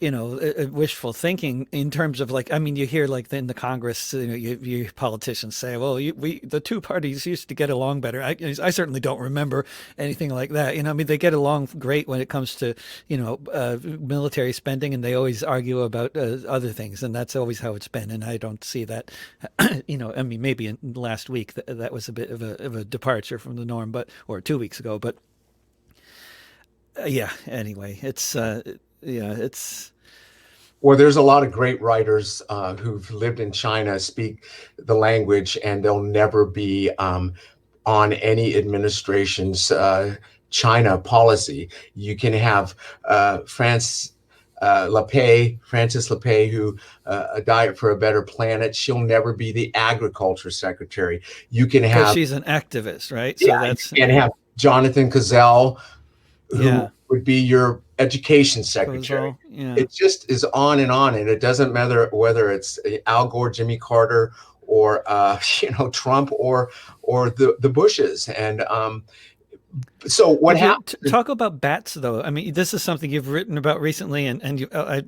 A: wishful thinking in terms of like, I mean, you hear like in the Congress, you politicians say, well, the two parties used to get along better. I certainly don't remember anything like that. I mean, they get along great when it comes to, military spending, and they always argue about other things. And that's always how it's been. And I don't see that, I mean, maybe in last week that was a bit of a departure from the norm, or 2 weeks ago, but yeah, anyway, it's, it's,
B: well, there's a lot of great writers who've lived in China, speak the language, and they'll never be on any administration's China policy. You can have Frances LePay, who a Diet for a Better Planet. She'll never be the agriculture secretary. You can
A: because
B: have,
A: she's an activist, right? So
B: yeah,
A: that's,
B: and have Jonathan Kozell, who
A: yeah,
B: would be your education secretary.
A: yeah.
B: It just is on, and it doesn't matter whether it's Al Gore, Jimmy Carter, or Trump, or the Bushes. And so what
A: Have you
B: happened?
A: talk about bats though? I mean, this is something you've written about recently, and I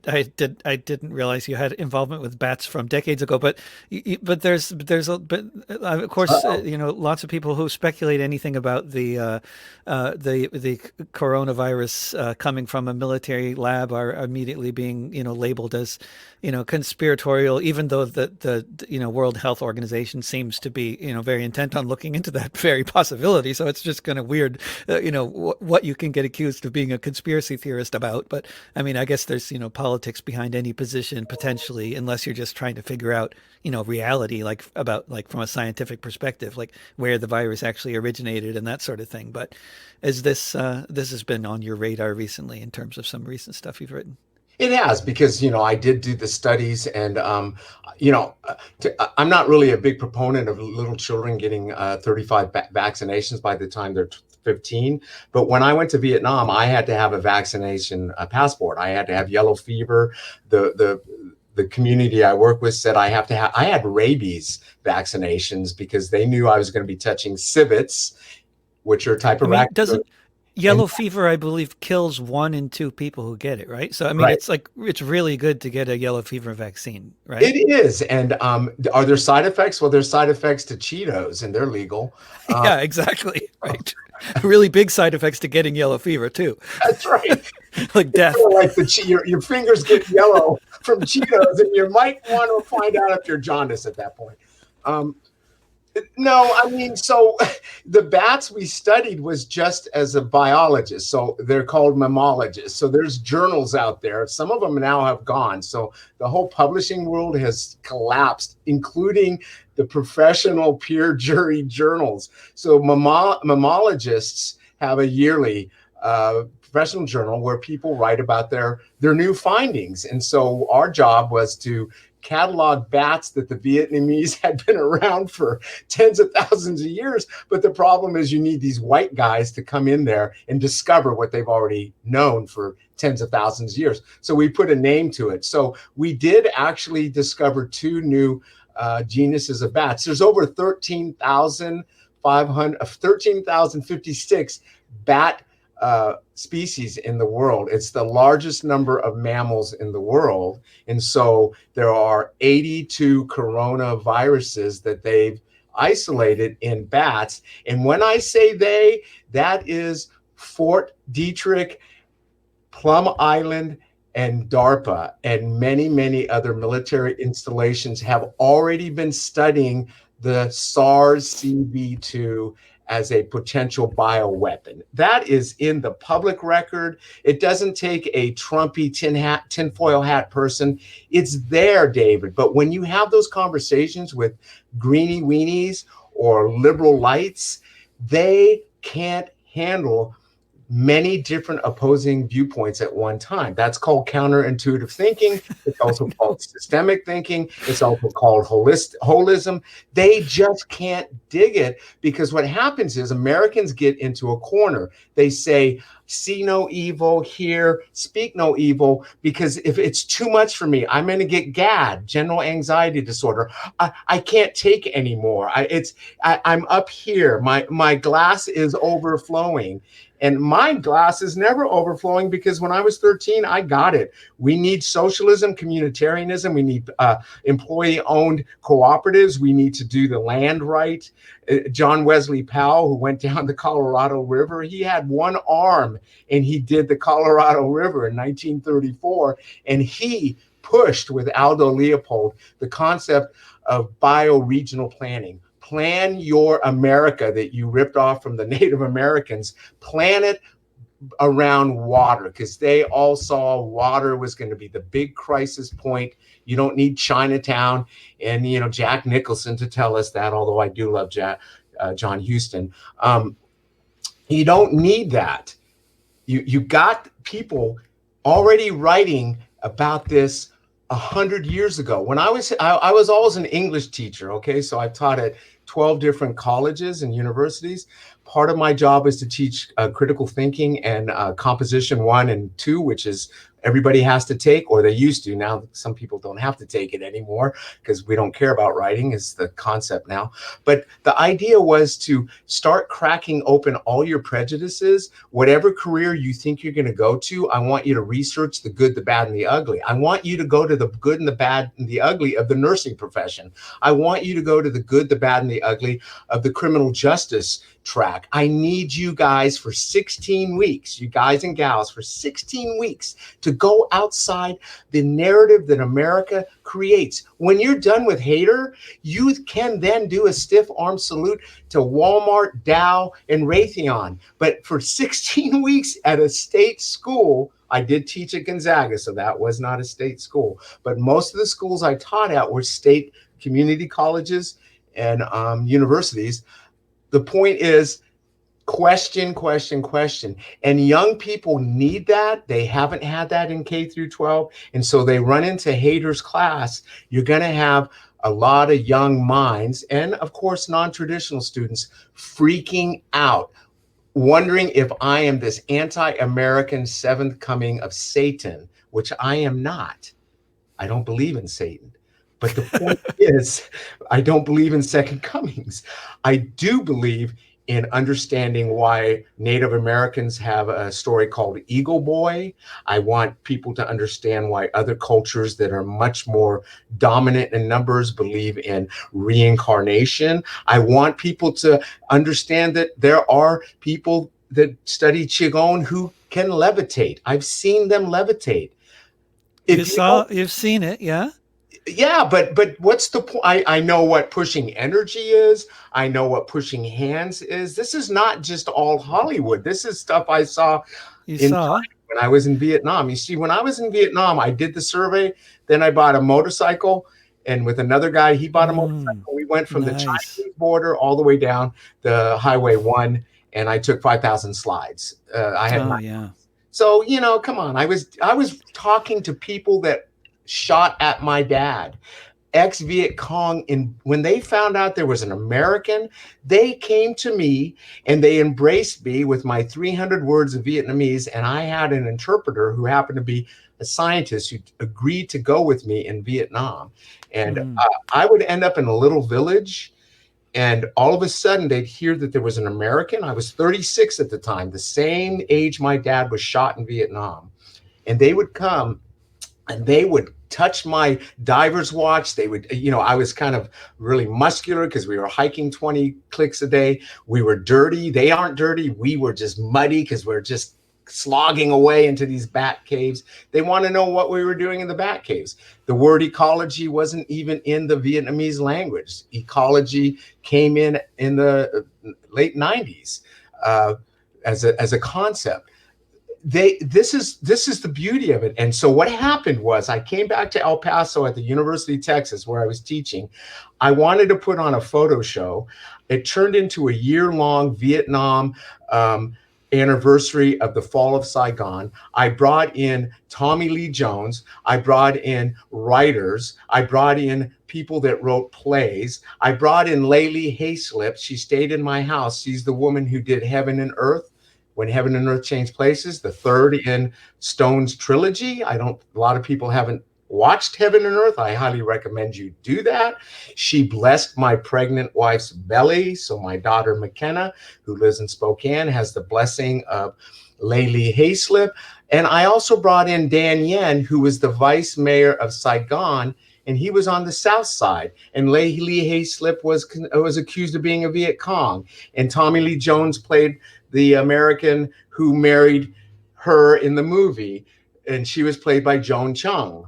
A: didn't realize you had involvement with bats from decades ago. But of course lots of people who speculate anything about the coronavirus coming from a military lab are immediately being labeled as conspiratorial, even though the World Health Organization seems to be very intent on looking into that very possibility. So it's just kind of weird. What you can get accused of being a conspiracy theorist about. But I mean, I guess there's, politics behind any position potentially, unless you're just trying to figure out, reality, like from a scientific perspective, like where the virus actually originated and that sort of thing. But is this has been on your radar recently in terms of some recent stuff you've written?
B: It has, because I did do the studies, and I'm not really a big proponent of little children getting 35 vaccinations by the time they're 15. But when I went to Vietnam, I had to have a vaccination passport. I had to have yellow fever, the the community I work with said I had rabies vaccinations because they knew I was going to be touching civets, which are a type
A: I
B: of
A: mean,
B: raccoon.
A: doesn't
B: And
A: yellow fever, I believe, kills 1 in 2 people who get it, right? So, I mean,
B: right,
A: it's like it's really good to get a yellow fever vaccine, right?
B: it is. And are there side effects? Well, there's side effects to Cheetos, and they're legal. Um,
A: Yeah, exactly, right. Really big side effects to getting yellow fever too,
B: that's right.
A: like
B: It's
A: death.
B: sort of like your fingers get yellow from Cheetos, and you might want to find out if you're jaundiced at that point. Um, No, I mean, so the bats we studied was just as a biologist. So they're called mammalogists. So there's journals out there. Some of them now have gone. So the whole publishing world has collapsed, including the professional peer jury journals. So mammalogists have a yearly professional journal where people write about their new findings. And so our job was to catalog bats that the Vietnamese had been around for tens of thousands of years. But the problem is you need these white guys to come in there and discover what they've already known for tens of thousands of years. So we put a name to it. So we did actually discover 2 new genuses of bats. There's over 13,056 bat species in the world. It's the largest number of mammals in the world. And so there are 82 coronaviruses that they've isolated in bats. And when I say they, that is Fort Detrick, Plum Island, and DARPA, and many, many other military installations have already been studying the SARS-CoV-2 as a potential bioweapon. That is in the public record. It doesn't take a Trumpy tinfoil hat person. It's there, David. But when you have those conversations with greenie weenies or liberal lights, they can't handle many different opposing viewpoints at one time. That's called counterintuitive thinking. It's also called systemic thinking. It's also called holism. They just can't dig it because what happens is Americans get into a corner. They say, see no evil, hear, speak no evil, because if it's too much for me, I'm going to get GAD, general anxiety disorder. I can't take anymore. I'm up here. My glass is overflowing. And my glass is never overflowing because when I was 13, I got it. We need socialism, communitarianism. We need employee-owned cooperatives. We need to do the land right. John Wesley Powell, who went down the Colorado River, he had one arm and he did the Colorado River in 1934. And he pushed with Aldo Leopold the concept of bioregional planning. Plan your America that you ripped off from the Native Americans. Plan it around water because they all saw water was going to be the big crisis point. You don't need Chinatown and Jack Nicholson to tell us that, although I do love John Huston. You don't need that. You got people already writing about this 100 years ago. When I was always an English teacher, okay? So I taught at 12 different colleges and universities. Part of my job is to teach critical thinking and composition 1 and 2, which is everybody has to take, or they used to. Now some people don't have to take it anymore because we don't care about writing is the concept now. But the idea was to start cracking open all your prejudices. Whatever career you think you're going to go to, I want you to research the good, the bad, and the ugly. I want you to go to the good and the bad and the ugly of the nursing profession. I want you to go to the good, the bad, and the ugly of the criminal justice track. I need you guys for 16 weeks, you guys and gals, for 16 weeks to go outside the narrative that America creates. When you're done with Haeder, you can then do a stiff arm salute to Walmart, Dow, and Raytheon. But for 16 weeks at a state school, I did teach at Gonzaga, so that was not a state school. But most of the schools I taught at were state community colleges and universities. The point is question, question, question. And young people need that. They haven't had that in K through 12. And so they run into Haeder's class. You're going to have a lot of young minds and, of course, non-traditional students freaking out, wondering if I am this anti-American seventh coming of Satan, which I am not. I don't believe in Satan. But the point is, I don't believe in second comings. I do believe in understanding why Native Americans have a story called Eagle Boy. I want people to understand why other cultures that are much more dominant in numbers believe in reincarnation. I want people to understand that there are people that study Qigong who can levitate. I've seen them levitate. If you don't,
A: You've seen it, yeah?
B: yeah, but what's the point? I know what pushing energy is. I know what pushing hands is. This is not just all Hollywood. This is stuff I saw
A: You
B: in
A: saw?
B: China when I was in Vietnam. You see, when I was in Vietnam, I did the survey. Then I bought a motorcycle, and with another guy, he bought a
A: Mm,
B: motorcycle. We went from the
A: nice.
B: Chinese border all the way down the Highway 1, and I took 5,000 slides. I had
A: Oh,
B: nine.
A: yeah.
B: So, come on. I was talking to people that shot at my dad, ex-Viet Cong. And when they found out there was an American, they came to me and they embraced me with my 300 words of Vietnamese. And I had an interpreter who happened to be a scientist who agreed to go with me in Vietnam. And
A: Mm,
B: I would end up in a little village, and all of a sudden they'd hear that there was an American. I was 36 at the time, the same age my dad was shot in Vietnam. And they would come and they would touch my diver's watch. They would, I was kind of really muscular because we were hiking 20 clicks a day. We were dirty. They aren't dirty. We were just muddy because we're just slogging away into these bat caves. They want to know what we were doing in the bat caves. The word ecology wasn't even in the Vietnamese language. Ecology came in the late 90s as a concept. This is the beauty of it. And so what happened was I came back to El Paso at the University of Texas where I was teaching. I wanted to put on a photo show. It turned into a year-long Vietnam anniversary of the fall of Saigon. I brought in Tommy Lee Jones. I brought in writers. I brought in people that wrote plays. I brought in Layli Hayslip. She stayed in my house. She's the woman who did Heaven and Earth, When Heaven and Earth Change Places, the third in Stone's trilogy. A lot of people haven't watched Heaven and Earth. I highly recommend you do that. She blessed my pregnant wife's belly. So my daughter McKenna, who lives in Spokane, has the blessing of Layli Hayslip. And I also brought in Dan Yen, who was the vice mayor of Saigon, and he was on the south side. And Layli Hayslip was accused of being a Viet Cong. And Tommy Lee Jones played the American who married her in the movie, and she was played by Joan Chung.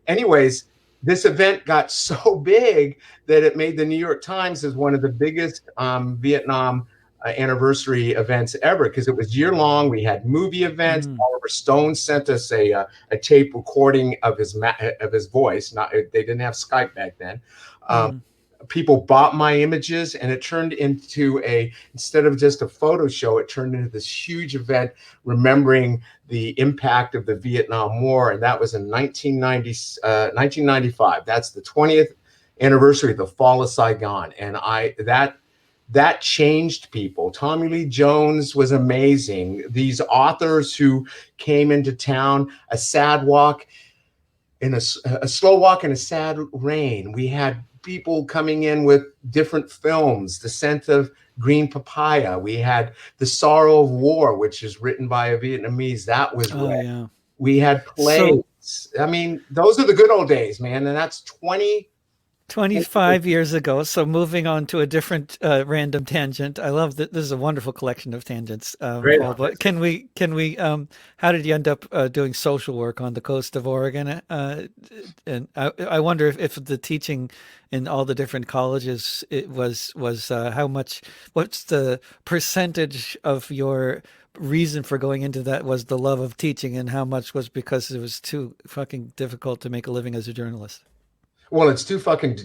B: Anyways, this event got so big that it made the New York Times as one of the biggest Vietnam anniversary events ever, because it was year long. We had movie events. Oliver Stone sent us a tape recording of his voice. They didn't have Skype back then. People bought my images, and it turned into instead of just a photo show, it turned into this huge event remembering the impact of the Vietnam War. And that was in 1995. That's the 20th anniversary of the fall of Saigon. And that changed people. Tommy Lee Jones was amazing. These authors who came into town, a sad walk in a slow walk in a sad rain. We had people coming in with different films, The Scent of Green Papaya. We had The Sorrow of War, which is written by a Vietnamese. That was read.
A: Yeah.
B: We had plays. I mean, those are the good old days, man. And that's
A: 25 years ago. So moving on to a different random tangent. I love that this is a wonderful collection of tangents, Paul. But can we? How did you end up doing social work on the coast of Oregon? And I wonder if the teaching in all the different colleges it was how much. What's the percentage of your reason for going into that was the love of teaching, and how much was because it was too fucking difficult to make a living as a journalist?
B: Well, it's too fucking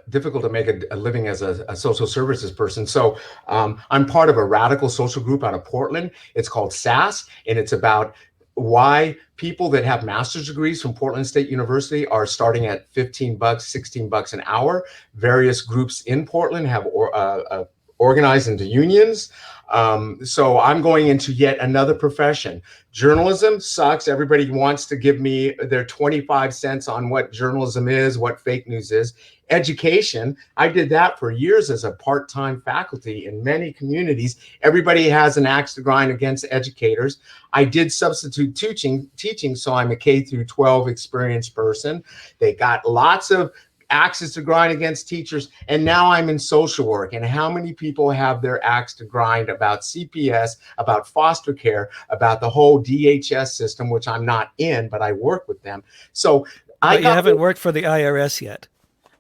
B: difficult to make a living as a social services person. So I'm part of a radical social group out of Portland. It's called SAS, and it's about why people that have master's degrees from Portland State University are starting at $15, $16 an hour. Various groups in Portland have organized into unions. So I'm going into yet another profession. Journalism sucks. Everybody wants to give me their 25 cents on what journalism is, what fake news is. Education, I did that for years as a part-time faculty in many communities. Everybody has an axe to grind against educators. I did substitute teaching, so I'm a K through 12 experienced person. They got lots of axes to grind against teachers, and now I'm in social work. And how many people have their axe to grind about CPS, about foster care, about the whole DHS system, which I'm not in, but I work with them. So
A: But you haven't worked for the IRS yet.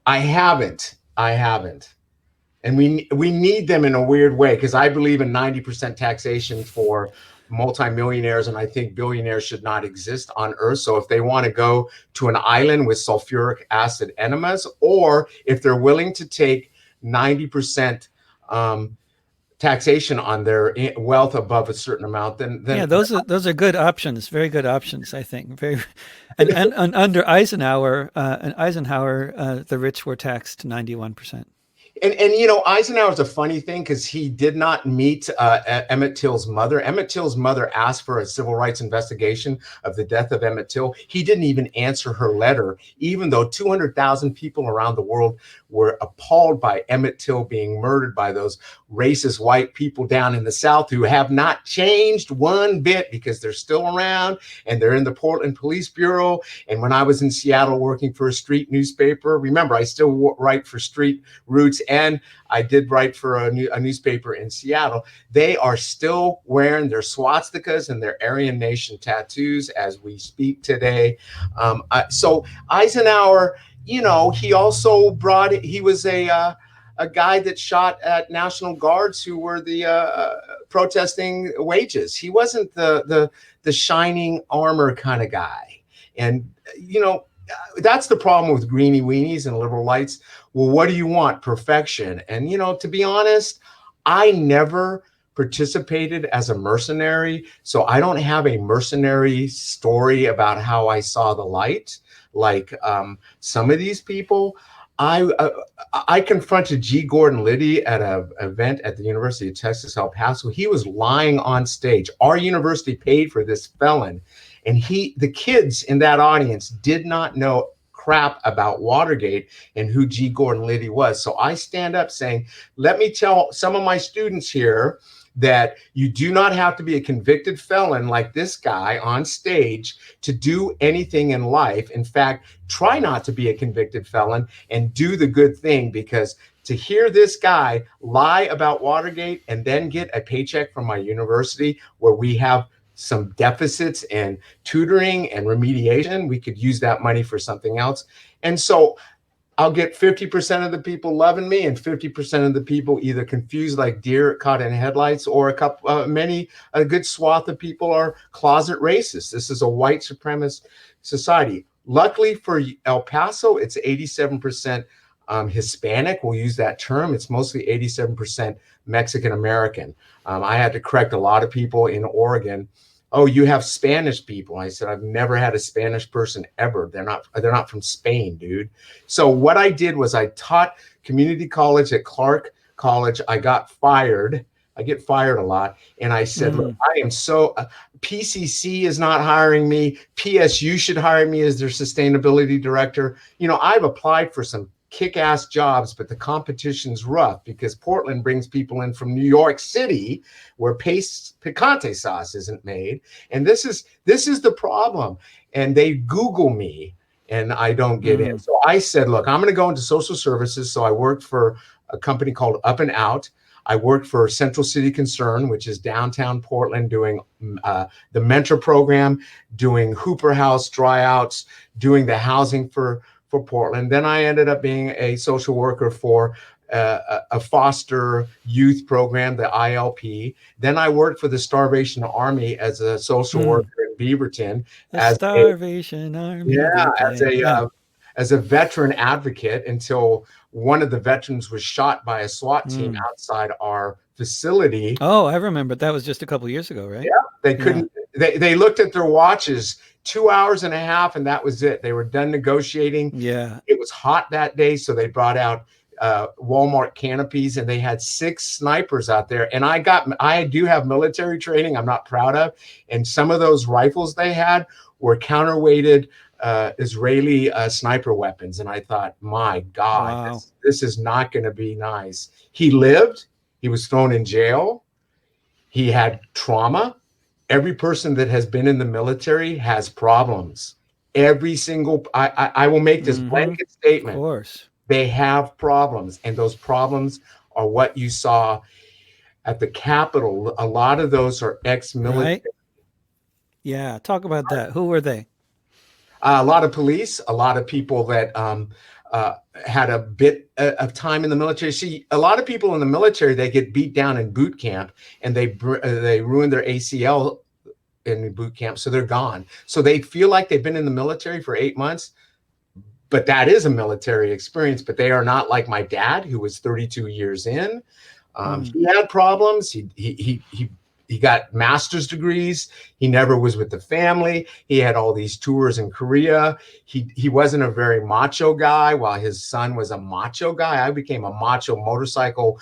B: I haven't. And we need them in a weird way, because I believe in 90% taxation for multimillionaires, and I think billionaires should not exist on Earth. So if they want to go to an island with sulfuric acid enemas, or if they're willing to take 90% taxation on their wealth above a certain amount, then
A: yeah, those are good options, very good options, I think. And under Eisenhower, the rich were taxed 91%.
B: And Eisenhower's a funny thing, because he did not meet Emmett Till's mother. Emmett Till's mother asked for a civil rights investigation of the death of Emmett Till. He didn't even answer her letter, even though 200,000 people around the world were appalled by Emmett Till being murdered by those racist white people down in the South, who have not changed one bit, because they're still around and they're in the Portland Police Bureau. And when I was in Seattle working for a street newspaper, remember, I still write for Street Roots, and I did write for a newspaper in Seattle. They are still wearing their swastikas and their Aryan Nation tattoos as we speak today. So Eisenhower, he also he was a guy that shot at National Guards who were the protesting wages. He wasn't the shining armor kind of guy. And, that's the problem with greenie weenies and liberal lights. Well, what do you want? Perfection. And, to be honest, I never participated as a mercenary. So I don't have a mercenary story about how I saw the light. Like some of these people, I confronted G. Gordon Liddy at an event at the University of Texas, El Paso. He was lying on stage. Our university paid for this felon. And the kids in that audience did not know crap about Watergate and who G. Gordon Liddy was. So I stand up saying, let me tell some of my students here that you do not have to be a convicted felon like this guy on stage to do anything in life. In fact, try not to be a convicted felon and do the good thing, because to hear this guy lie about Watergate and then get a paycheck from my university where we have some deficits and tutoring and remediation, we could use that money for something else. And so I'll get 50% of the people loving me and 50% of the people either confused like deer caught in headlights, or a good swath of people are closet racists. This is a white supremacist society. Luckily for El Paso, it's 87% Hispanic. We'll use that term. It's mostly 87% Mexican American. I had to correct a lot of people in Oregon. Oh, you have Spanish people. I said, I've never had a Spanish person ever. They're not from Spain, dude. So what I did was I taught community college at Clark College. I got fired. I get fired a lot. And I said, look, I am PCC is not hiring me. PSU should hire me as their sustainability director. I've applied for some kick-ass jobs, but the competition's rough, because Portland brings people in from New York City where picante sauce isn't made. And this is the problem. And they Google me and I don't get in. So I said, look, I'm going to go into social services. So I worked for a company called Up and Out. I worked for Central City Concern, which is downtown Portland, doing the mentor program, doing Hooper House dryouts, doing the housing for Portland. Then I ended up being a social worker for a foster youth program, the ILP. Then I worked for the Starvation Army as a social worker in Beaverton. As a veteran advocate, until one of the veterans was shot by a SWAT team outside our facility.
A: Oh, I remember. That was just a couple of years ago, right?
B: Yeah, they couldn't. They looked at their watches, 2 hours and a half, and that was it. They were done negotiating.
A: Yeah,
B: it was hot that day, so they brought out Walmart canopies, and they had 6 snipers out there. And I do have military training I'm not proud of, and some of those rifles they had were counterweighted Israeli sniper weapons. And I thought, my God,
A: Wow.
B: this is not going to be nice. He lived. He was thrown in jail. He had trauma. Every person that has been in the military has problems. Every single, I will make this blanket
A: Of
B: statement.
A: course.
B: They have problems, and those problems are what you saw at the Capitol. A lot of those are ex-military.
A: Right? Yeah. Talk about that. Who were they?
B: A lot of police, a lot of people that had a bit of time in the military. See, a lot of people in the military, they get beat down in boot camp, and they ruin their ACL in boot camp, so they're gone. So they feel like they've been in the military for 8 months, but that is a military experience. But they are not like my dad, who was 32 years in. He had problems. He got master's degrees. He never was with the family. He had all these tours in Korea. He wasn't a very macho guy, while his son was a macho guy. I became a macho motorcycle,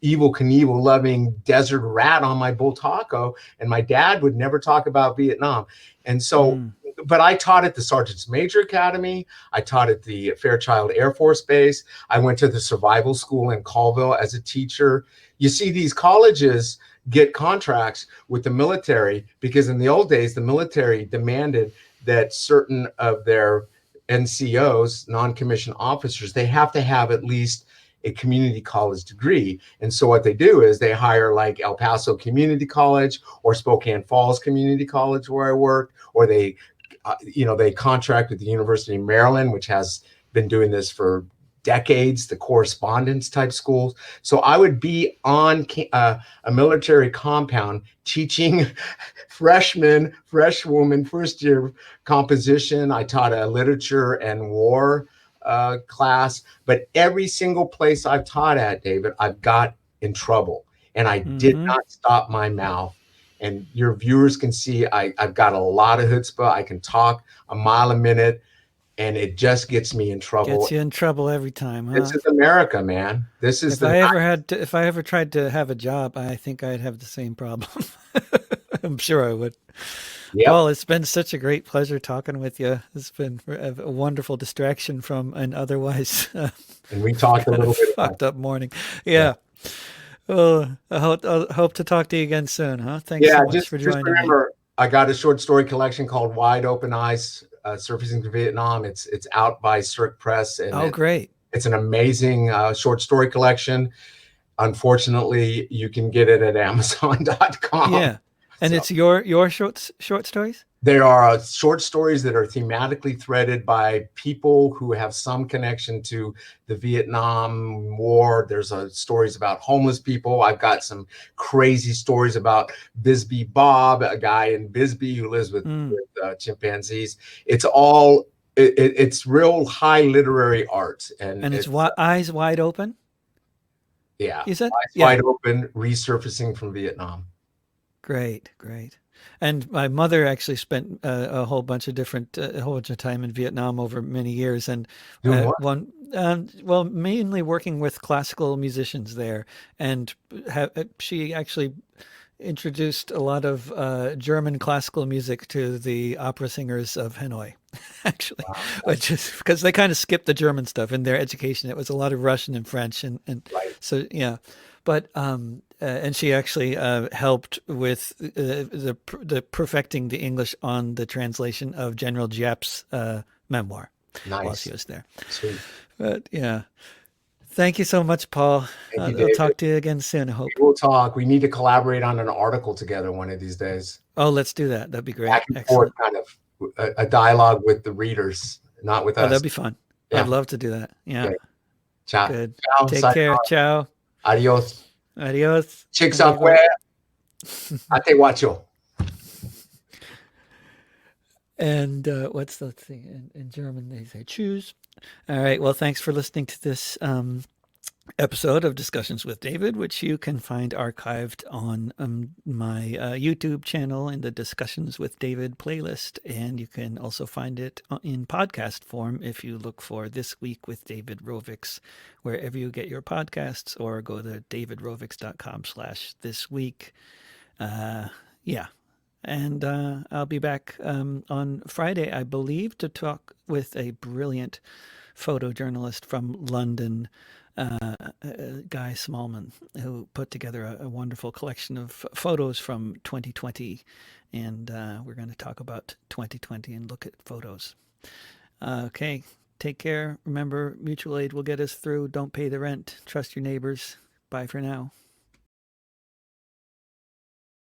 B: Evel Knievel loving desert rat on my bull taco, and my dad would never talk about Vietnam. And so, but I taught at the Sergeant's Major Academy. I taught at the Fairchild Air Force Base. I went to the survival school in Colville as a teacher. You see, these colleges get contracts with the military because in the old days, the military demanded that certain of their NCOs, non-commissioned officers, they have to have at least a community college degree. And so what they do is they hire like El Paso Community College or Spokane Falls Community College, where I worked, or they contract with the University of Maryland, which has been doing this for decades, the correspondence type schools. So I would be on a military compound teaching freshwoman, first year composition. I taught a literature and war class, but every single place I've taught at, David, I've got in trouble, and I did not stop my mouth. And your viewers can see I've got a lot of chutzpah. I can talk a mile a minute, and it just gets me in trouble.
A: Gets you in trouble every time, huh?
B: This is America, man. This is
A: if I ever tried to have a job, I think I'd have the same problem. I'm sure I would.
B: Yep.
A: Paul, it's been such a great pleasure talking with you. It's been a wonderful distraction from an otherwise
B: and we talked a little bit
A: fucked up morning. Yeah. Well, I hope to talk to you again soon, huh? Thanks so much for joining me.
B: Remember, I got a short story collection called Wide Open Eyes, Surfacing to Vietnam. It's out by Cirque Press. And
A: great.
B: It's an amazing short story collection. Unfortunately, you can get it at Amazon.com.
A: Yeah. And it's your short stories?
B: There are short stories that are thematically threaded by people who have some connection to the Vietnam War. There's stories about homeless people. I've got some crazy stories about Bisbee Bob, a guy in Bisbee who lives with chimpanzees. It's all it's real high literary art, and
A: it's Eyes Wide Open.
B: Yeah,
A: you said
B: Eyes Wide Open, resurfacing from Vietnam.
A: Great. And my mother actually spent a whole bunch of time in Vietnam over many years, and mainly working with classical musicians there. And she actually introduced a lot of German classical music to the opera singers of Hanoi, actually, which is because they kind of skipped the German stuff in their education. It was a lot of Russian and French, and so yeah. But and she actually helped with the perfecting the English on the translation of General Giap's memoir while she was there.
B: Sweet.
A: But yeah, thank you so much, Paul. I'll talk to you again soon, I hope.
B: We'll talk. We need to collaborate on an article together one of these days.
A: Oh, let's do that. That'd be great.
B: Back and forth, kind of a dialogue with the readers, not with us.
A: That'd be fun. Yeah. I'd love to do that. Yeah.
B: Okay. Ciao.
A: Good.
B: Ciao.
A: Take care. Ciao.
B: Adios.
A: Chicks
B: afuera. Ate guacho.
A: And what's the thing in German? They say choose. All right. Well, thanks for listening to this episode of Discussions with David, which you can find archived on my YouTube channel in the Discussions with David playlist. And you can also find it in podcast form if you look for This Week with David Rovics, wherever you get your podcasts, or go to davidrovics.com/thisweek. Yeah. And I'll be back on Friday, I believe, to talk with a brilliant photojournalist from London, Guy Smallman, who put together a wonderful collection of photos from 2020. And we're going to talk about 2020 and look at photos. Okay, take care. Remember, mutual aid will get us through. Don't pay the rent. Trust your neighbors. Bye for now.